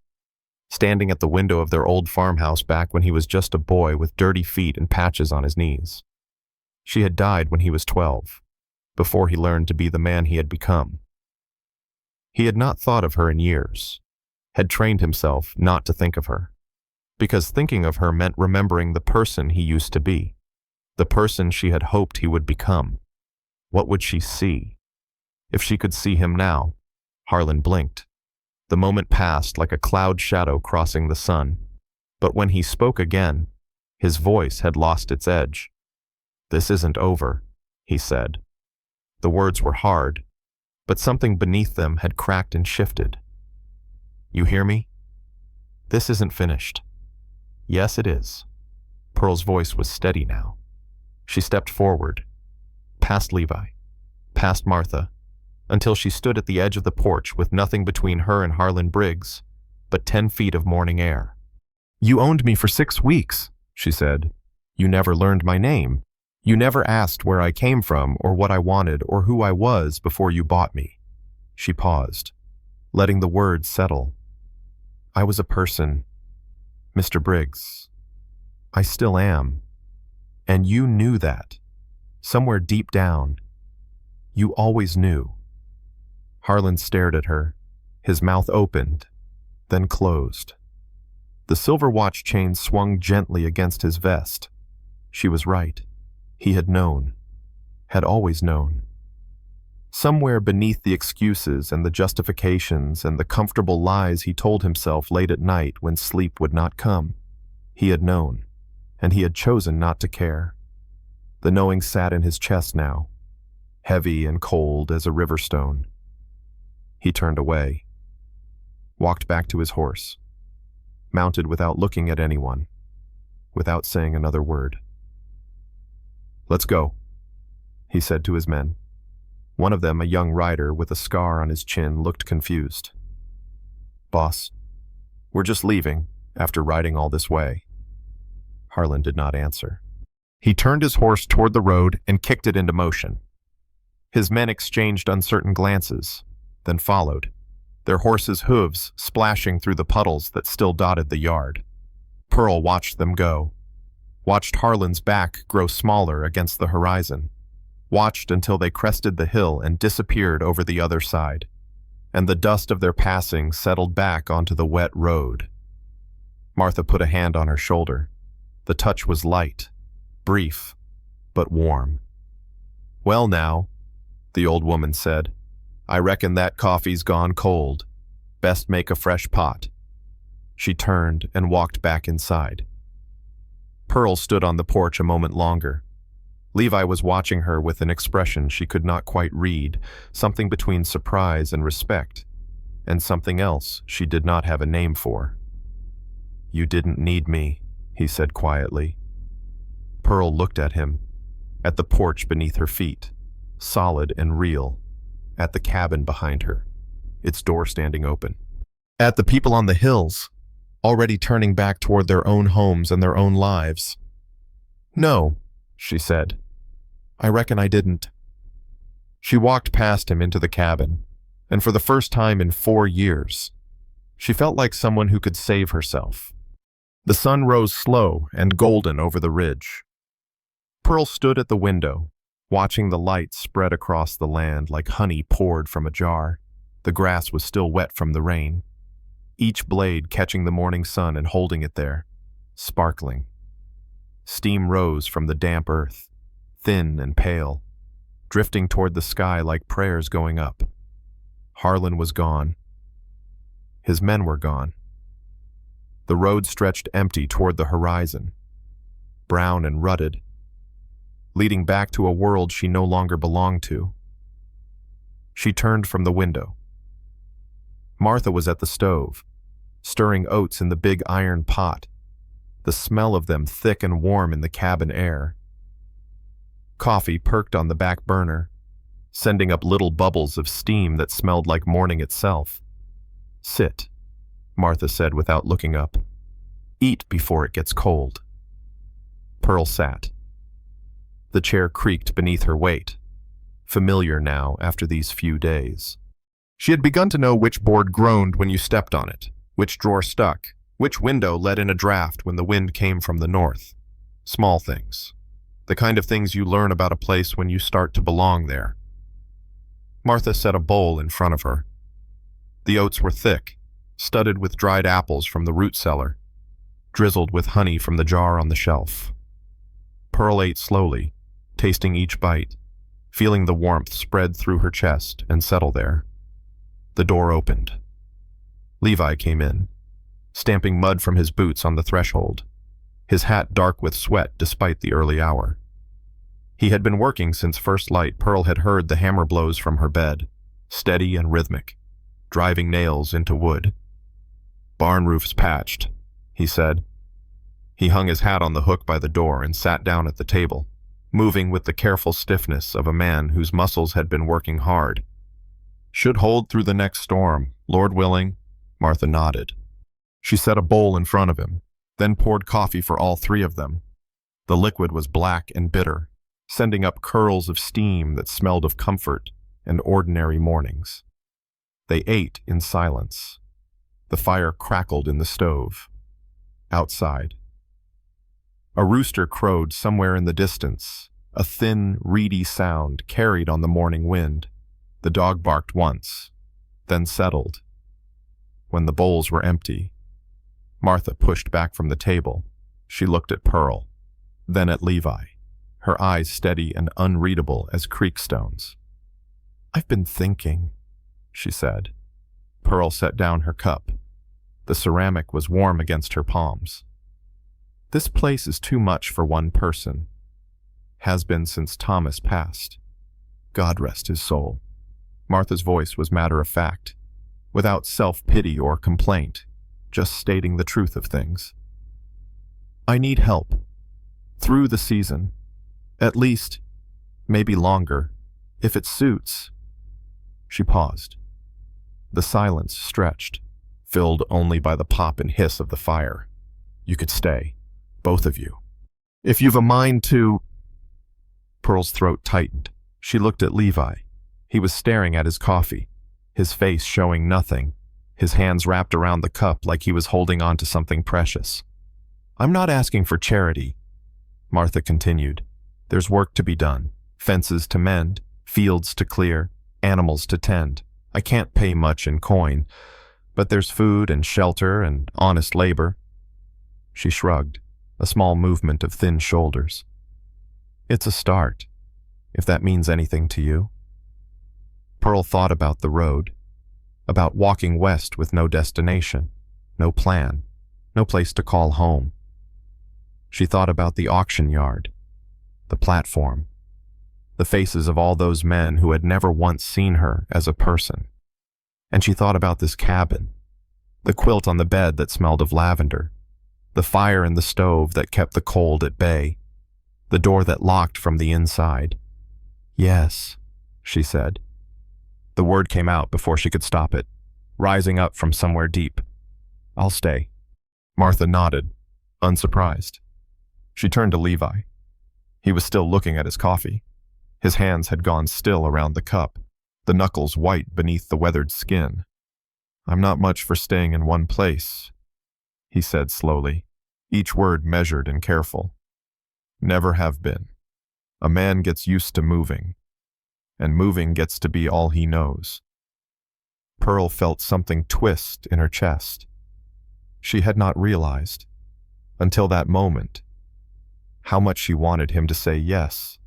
Speaker 1: standing at the window of their old farmhouse back when he was just a boy with dirty feet and patches on his knees. She had died when he was 12, before he learned to be the man he had become. He had not thought of her in years, had trained himself not to think of her, because thinking of her meant remembering the person he used to be, the person she had hoped he would become. What would she see? If she could see him now. Harlan blinked. The moment passed like a cloud shadow crossing the sun. But when he spoke again, his voice had lost its edge. "This isn't over," he said. The words were hard, but something beneath them had cracked and shifted. "You hear me? This isn't finished." "Yes, it is." Pearl's voice was steady now. She stepped forward, past Levi, past Martha, until she stood at the edge of the porch with nothing between her and Harlan Briggs but 10 feet of morning air. "You owned me for 6 weeks," she said. "You never learned my name. You never asked where I came from or what I wanted or who I was before you bought me." She paused, letting the words settle. "I was a person, Mr. Briggs. I still am. And you knew that. Somewhere deep down. You always knew." Harlan stared at her. His mouth opened, then closed. The silver watch chain swung gently against his vest. She was right. He had known. Had always known. Somewhere beneath the excuses and the justifications and the comfortable lies he told himself late at night when sleep would not come, he had known, and he had chosen not to care. The knowing sat in his chest now, heavy and cold as a river stone. He turned away, walked back to his horse, mounted without looking at anyone, without saying another word. "Let's go," he said to his men. One of them, a young rider with a scar on his chin, looked confused. "Boss, we're just leaving after riding all this way." Harlan did not answer. He turned his horse toward the road and kicked it into motion. His men exchanged uncertain glances, then followed, their horses' hooves splashing through the puddles that still dotted the yard. Pearl watched them go, watched Harlan's back grow smaller against the horizon, watched until they crested the hill and disappeared over the other side, and the dust of their passing settled back onto the wet road. Martha put a hand on her shoulder. The touch was light, brief, but warm. "Well now," the old woman said, "I reckon that coffee's gone cold. Best make a fresh pot." She turned and walked back inside. Pearl stood on the porch a moment longer. Levi was watching her with an expression she could not quite read, something between surprise and respect, and something else she did not have a name for. "You didn't need me," he said quietly. Pearl looked at him, at the porch beneath her feet, solid and real, at the cabin behind her, its door standing open, at the people on the hills, already turning back toward their own homes and their own lives. "No," she said. "I reckon I didn't." She walked past him into the cabin, and for the first time in 4 years, she felt like someone who could save herself. The sun rose slow and golden over the ridge. Pearl stood at the window, watching the light spread across the land like honey poured from a jar. The grass was still wet from the rain, each blade catching the morning sun and holding it there, sparkling. Steam rose from the damp earth, thin and pale, drifting toward the sky like prayers going up. Harlan was gone. His men were gone. The road stretched empty toward the horizon, brown and rutted, leading back to a world she no longer belonged to. She turned from the window. Martha was at the stove, stirring oats in the big iron pot, the smell of them thick and warm in the cabin air. Coffee perked on the back burner, sending up little bubbles of steam that smelled like morning itself. "Sit," Martha said without looking up. "Eat before it gets cold." Pearl sat. The chair creaked beneath her weight, familiar now after these few days. She had begun to know which board groaned when you stepped on it, which drawer stuck, which window let in a draft when the wind came from the north. Small things. The kind of things you learn about a place when you start to belong there. Martha set a bowl in front of her. The oats were thick, studded with dried apples from the root cellar, drizzled with honey from the jar on the shelf. Pearl ate slowly, tasting each bite, feeling the warmth spread through her chest and settle there. The door opened. Levi came in, stamping mud from his boots on the threshold, his hat dark with sweat despite the early hour. He had been working since first light. Pearl had heard the hammer blows from her bed, steady and rhythmic, driving nails into wood. "Barn roof's patched," he said. He hung his hat on the hook by the door and sat down at the table, moving with the careful stiffness of a man whose muscles had been working hard. "Should hold through the next storm, Lord willing." Martha nodded. She set a bowl in front of him, then poured coffee for all three of them. The liquid was black and bitter, sending up curls of steam that smelled of comfort and ordinary mornings. They ate in silence. The fire crackled in the stove. Outside, a rooster crowed somewhere in the distance, a thin, reedy sound carried on the morning wind. The dog barked once, then settled. When the bowls were empty, Martha pushed back from the table. She looked at Pearl, then at Levi, her eyes steady and unreadable as creek stones. "I've been thinking," she said. Pearl set down her cup. The ceramic was warm against her palms. "This place is too much for one person. Has been since Thomas passed. God rest his soul." Martha's voice was matter-of-fact, without self-pity or complaint, just stating the truth of things. "I need help. Through the season. At least, maybe longer, if it suits." She paused. The silence stretched, filled only by the pop and hiss of the fire. "You could stay, both of you. If you've a mind to—" Pearl's throat tightened. She looked at Levi. He was staring at his coffee, his face showing nothing, his hands wrapped around the cup like he was holding on to something precious. "I'm not asking for charity," Martha continued. "There's work to be done, fences to mend, fields to clear, animals to tend. I can't pay much in coin, but there's food and shelter and honest labor." She shrugged, a small movement of thin shoulders. "It's a start, if that means anything to you." Pearl thought about the road, about walking west with no destination, no plan, no place to call home. She thought about the auction yard, the platform, the faces of all those men who had never once seen her as a person. And she thought about this cabin, the quilt on the bed that smelled of lavender, the fire in the stove that kept the cold at bay, the door that locked from the inside. "Yes," she said. The word came out before she could stop it, rising up from somewhere deep. "I'll stay." Martha nodded, unsurprised. She turned to Levi. He was still looking at his coffee. His hands had gone still around the cup, the knuckles white beneath the weathered skin. "I'm not much for staying in one place," he said slowly, each word measured and careful. "Never have been. A man gets used to moving, and moving gets to be all he knows." Pearl felt something twist in her chest. She had not realized, until that moment, how much she wanted him to say yes.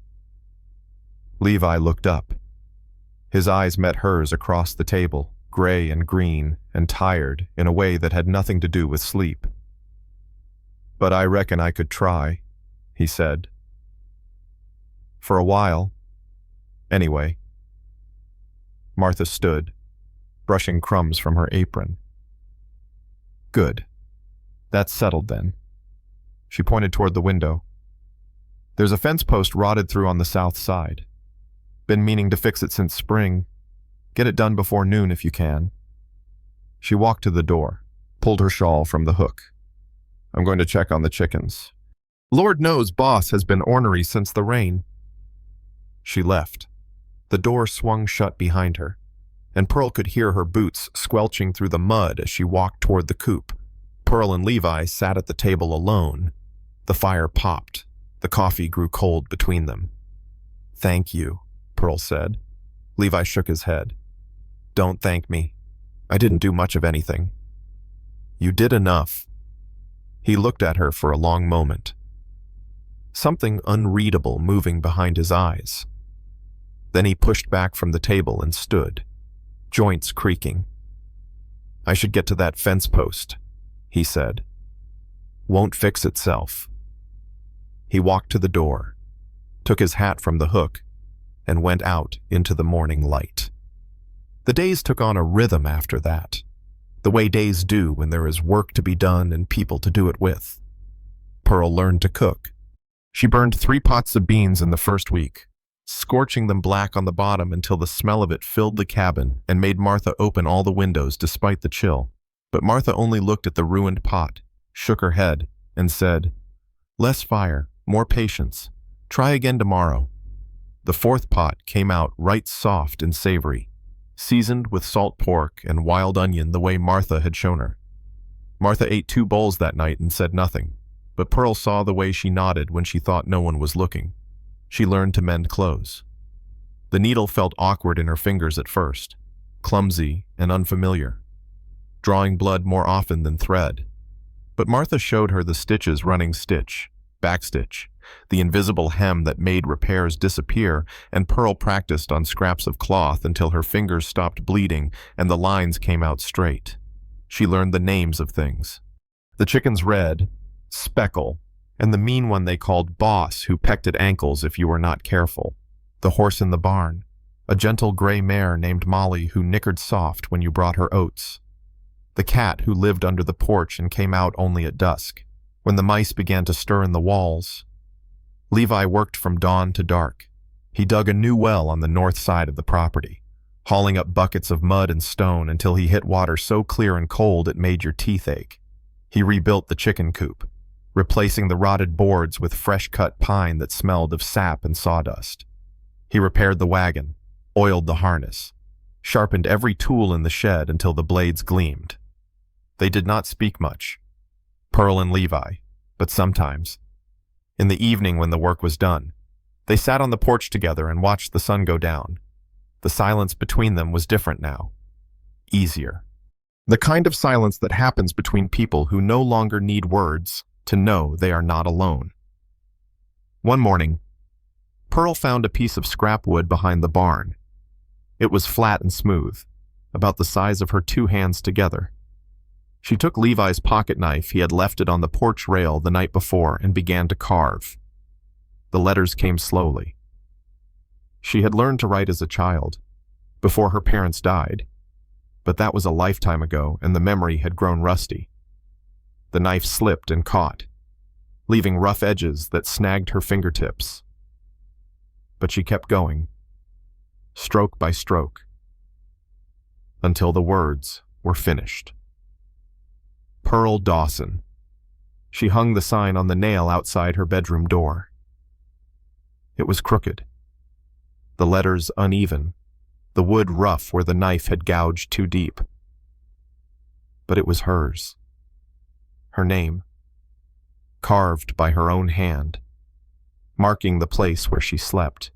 Speaker 1: Levi looked up. His eyes met hers across the table, gray and green and tired in a way that had nothing to do with sleep. "But I reckon I could try," he said. "For a while. Anyway." Martha stood, brushing crumbs from her apron. "Good. That's settled then." She pointed toward the window. "There's a fence post rotted through on the south side. Been meaning to fix it since spring. Get it done before noon if you can." She walked to the door, pulled her shawl from the hook. "I'm going to check on the chickens. Lord knows Boss has been ornery since the rain." She left. The door swung shut behind her, and Pearl could hear her boots squelching through the mud as she walked toward the coop. Pearl and Levi sat at the table alone. The fire popped. The coffee grew cold between them. "Thank you," Pearl said. Levi shook his head. "Don't thank me. I didn't do much of anything." "You did enough." He looked at her for a long moment, something unreadable moving behind his eyes. Then he pushed back from the table and stood, joints creaking. "I should get to that fence post," he said. "Won't fix itself." He walked to the door, took his hat from the hook, and went out into the morning light. The days took on a rhythm after that, the way days do when there is work to be done and people to do it with. Pearl learned to cook. She burned 3 pots of beans in the first week, scorching them black on the bottom until the smell of it filled the cabin and made Martha open all the windows despite the chill. But Martha only looked at the ruined pot, shook her head, and said, "Less fire, more patience. Try again tomorrow." The 4th pot came out right soft and savory, seasoned with salt pork and wild onion the way Martha had shown her. Martha ate 2 bowls that night and said nothing, but Pearl saw the way she nodded when she thought no one was looking. She learned to mend clothes. The needle felt awkward in her fingers at first, clumsy and unfamiliar, drawing blood more often than thread. But Martha showed her the stitches running stitch, backstitch, the invisible hem that made repairs disappear, and Pearl practiced on scraps of cloth until her fingers stopped bleeding and the lines came out straight. She learned the names of things. The chicken's red, Speckle, and the mean one they called Boss, who pecked at ankles if you were not careful. The horse in the barn, a gentle gray mare named Molly who nickered soft when you brought her oats. The cat who lived under the porch and came out only at dusk, when the mice began to stir in the walls. Levi worked from dawn to dark. He dug a new well on the north side of the property, hauling up buckets of mud and stone until he hit water so clear and cold it made your teeth ache. He rebuilt the chicken coop, replacing the rotted boards with fresh-cut pine that smelled of sap and sawdust. He repaired the wagon, oiled the harness, sharpened every tool in the shed until the blades gleamed. They did not speak much, Pearl and Levi, but sometimes. In the evening when the work was done, they sat on the porch together and watched the sun go down. The silence between them was different now, easier. The kind of silence that happens between people who no longer need words to know they are not alone. One morning, Pearl found a piece of scrap wood behind the barn. It was flat and smooth, about the size of her 2 hands together. She took Levi's pocket knife he had left it on the porch rail the night before and began to carve. The letters came slowly. She had learned to write as a child, before her parents died, but that was a lifetime ago and the memory had grown rusty. The knife slipped and caught, leaving rough edges that snagged her fingertips. But she kept going, stroke by stroke, until the words were finished. Pearl Dawson. She hung the sign on the nail outside her bedroom door. It was crooked, the letters uneven, the wood rough where the knife had gouged too deep. But it was hers. Her name, carved by her own hand, marking the place where she slept.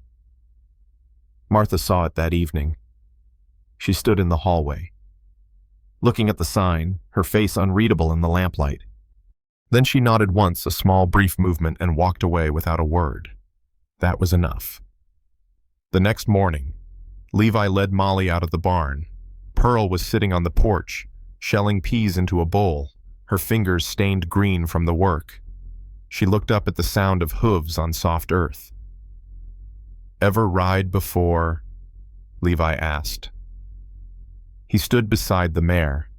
Speaker 1: Martha saw it that evening. She stood in the hallway, looking at the sign, her face unreadable in the lamplight. Then she nodded once, a small, brief movement, and walked away without a word. That was enough. The next morning, Levi led Molly out of the barn. Pearl was sitting on the porch, shelling peas into a bowl, her fingers stained green from the work. She looked up at the sound of hooves on soft earth. "Ever ride before?" Levi asked. He stood beside the mare,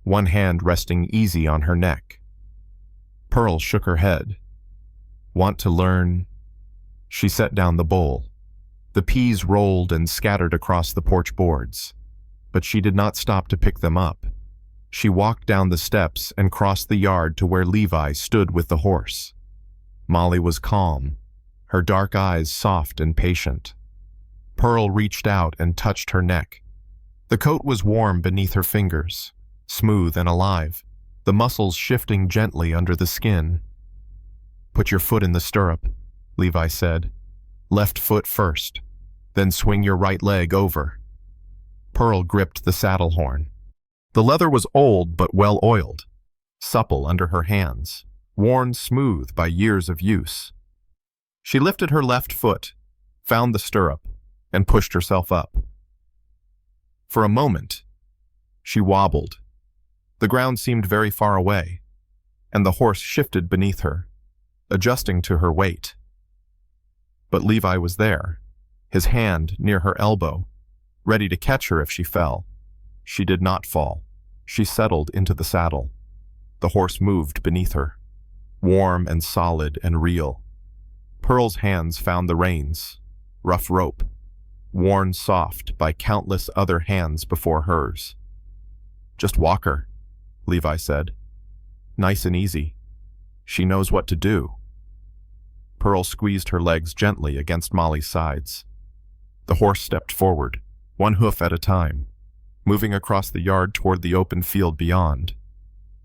Speaker 1: one hand resting easy on her neck. Pearl shook her head. "Want to learn?" She set down the bowl. The peas rolled and scattered across the porch boards, but she did not stop to pick them up. She walked down the steps and crossed the yard to where Levi stood with the horse. Molly was calm, her dark eyes soft and patient. Pearl reached out and touched her neck. The coat was warm beneath her fingers, smooth and alive, the muscles shifting gently under the skin. "Put your foot in the stirrup," Levi said. "Left foot first, then swing your right leg over." Pearl gripped the saddle horn. The leather was old but well oiled, supple under her hands, worn smooth by years of use. She lifted her left foot, found the stirrup, and pushed herself up. For a moment, she wobbled. The ground seemed very far away, and the horse shifted beneath her, adjusting to her weight. But Levi was there, his hand near her elbow, ready to catch her if she fell. She did not fall. She settled into the saddle. The horse moved beneath her, warm and solid and real. Pearl's hands found the reins, rough rope, worn soft by countless other hands before hers. "Just walk her," Levi said. "Nice and easy. She knows what to do." Pearl squeezed her legs gently against Molly's sides. The horse stepped forward, one hoof at a time, moving across the yard toward the open field beyond.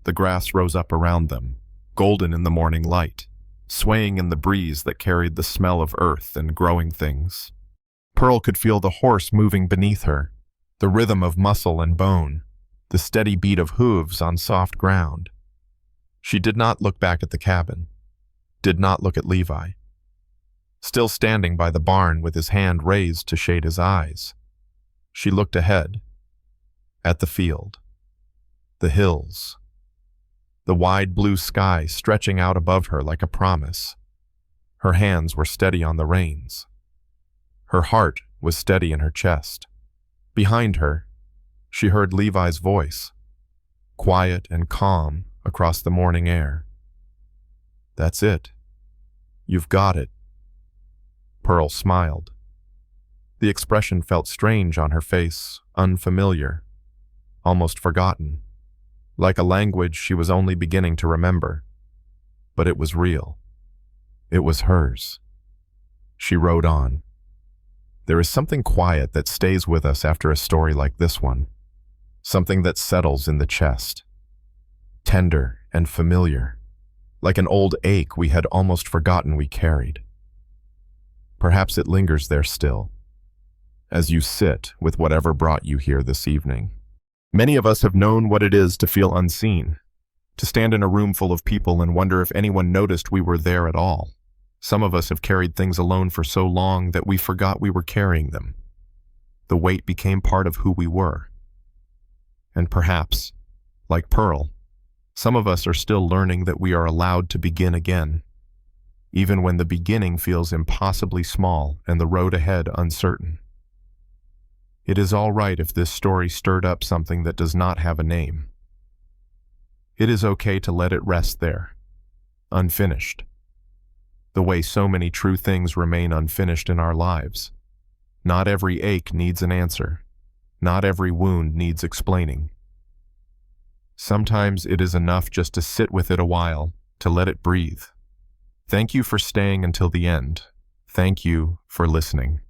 Speaker 1: The grass rose up around them, golden in the morning light, swaying in the breeze that carried the smell of earth and growing things. Pearl could feel the horse moving beneath her, the rhythm of muscle and bone, the steady beat of hooves on soft ground. She did not look back at the cabin, did not look at Levi, still standing by the barn with his hand raised to shade his eyes. She looked ahead, at the field, the hills, the wide blue sky stretching out above her like a promise. Her hands were steady on the reins. Her heart was steady in her chest. Behind her, she heard Levi's voice, quiet and calm across the morning air. "That's it. You've got it." Pearl smiled. The expression felt strange on her face, unfamiliar, almost forgotten, like a language she was only beginning to remember. But it was real. It was hers. She rode on. There is something quiet that stays with us after a story like this one, something that settles in the chest, tender and familiar, like an old ache we had almost forgotten we carried. Perhaps it lingers there still, as you sit with whatever brought you here this evening. Many of us have known what it is to feel unseen, to stand in a room full of people and wonder if anyone noticed we were there at all. Some of us have carried things alone for so long that we forgot we were carrying them. The weight became part of who we were. And perhaps, like Pearl, some of us are still learning that we are allowed to begin again, even when the beginning feels impossibly small and the road ahead uncertain. It is all right if this story stirred up something that does not have a name. It is okay to let it rest there, unfinished, the way so many true things remain unfinished in our lives. Not every ache needs an answer. Not every wound needs explaining. Sometimes it is enough just to sit with it a while, to let it breathe. Thank you for staying until the end. Thank you for listening.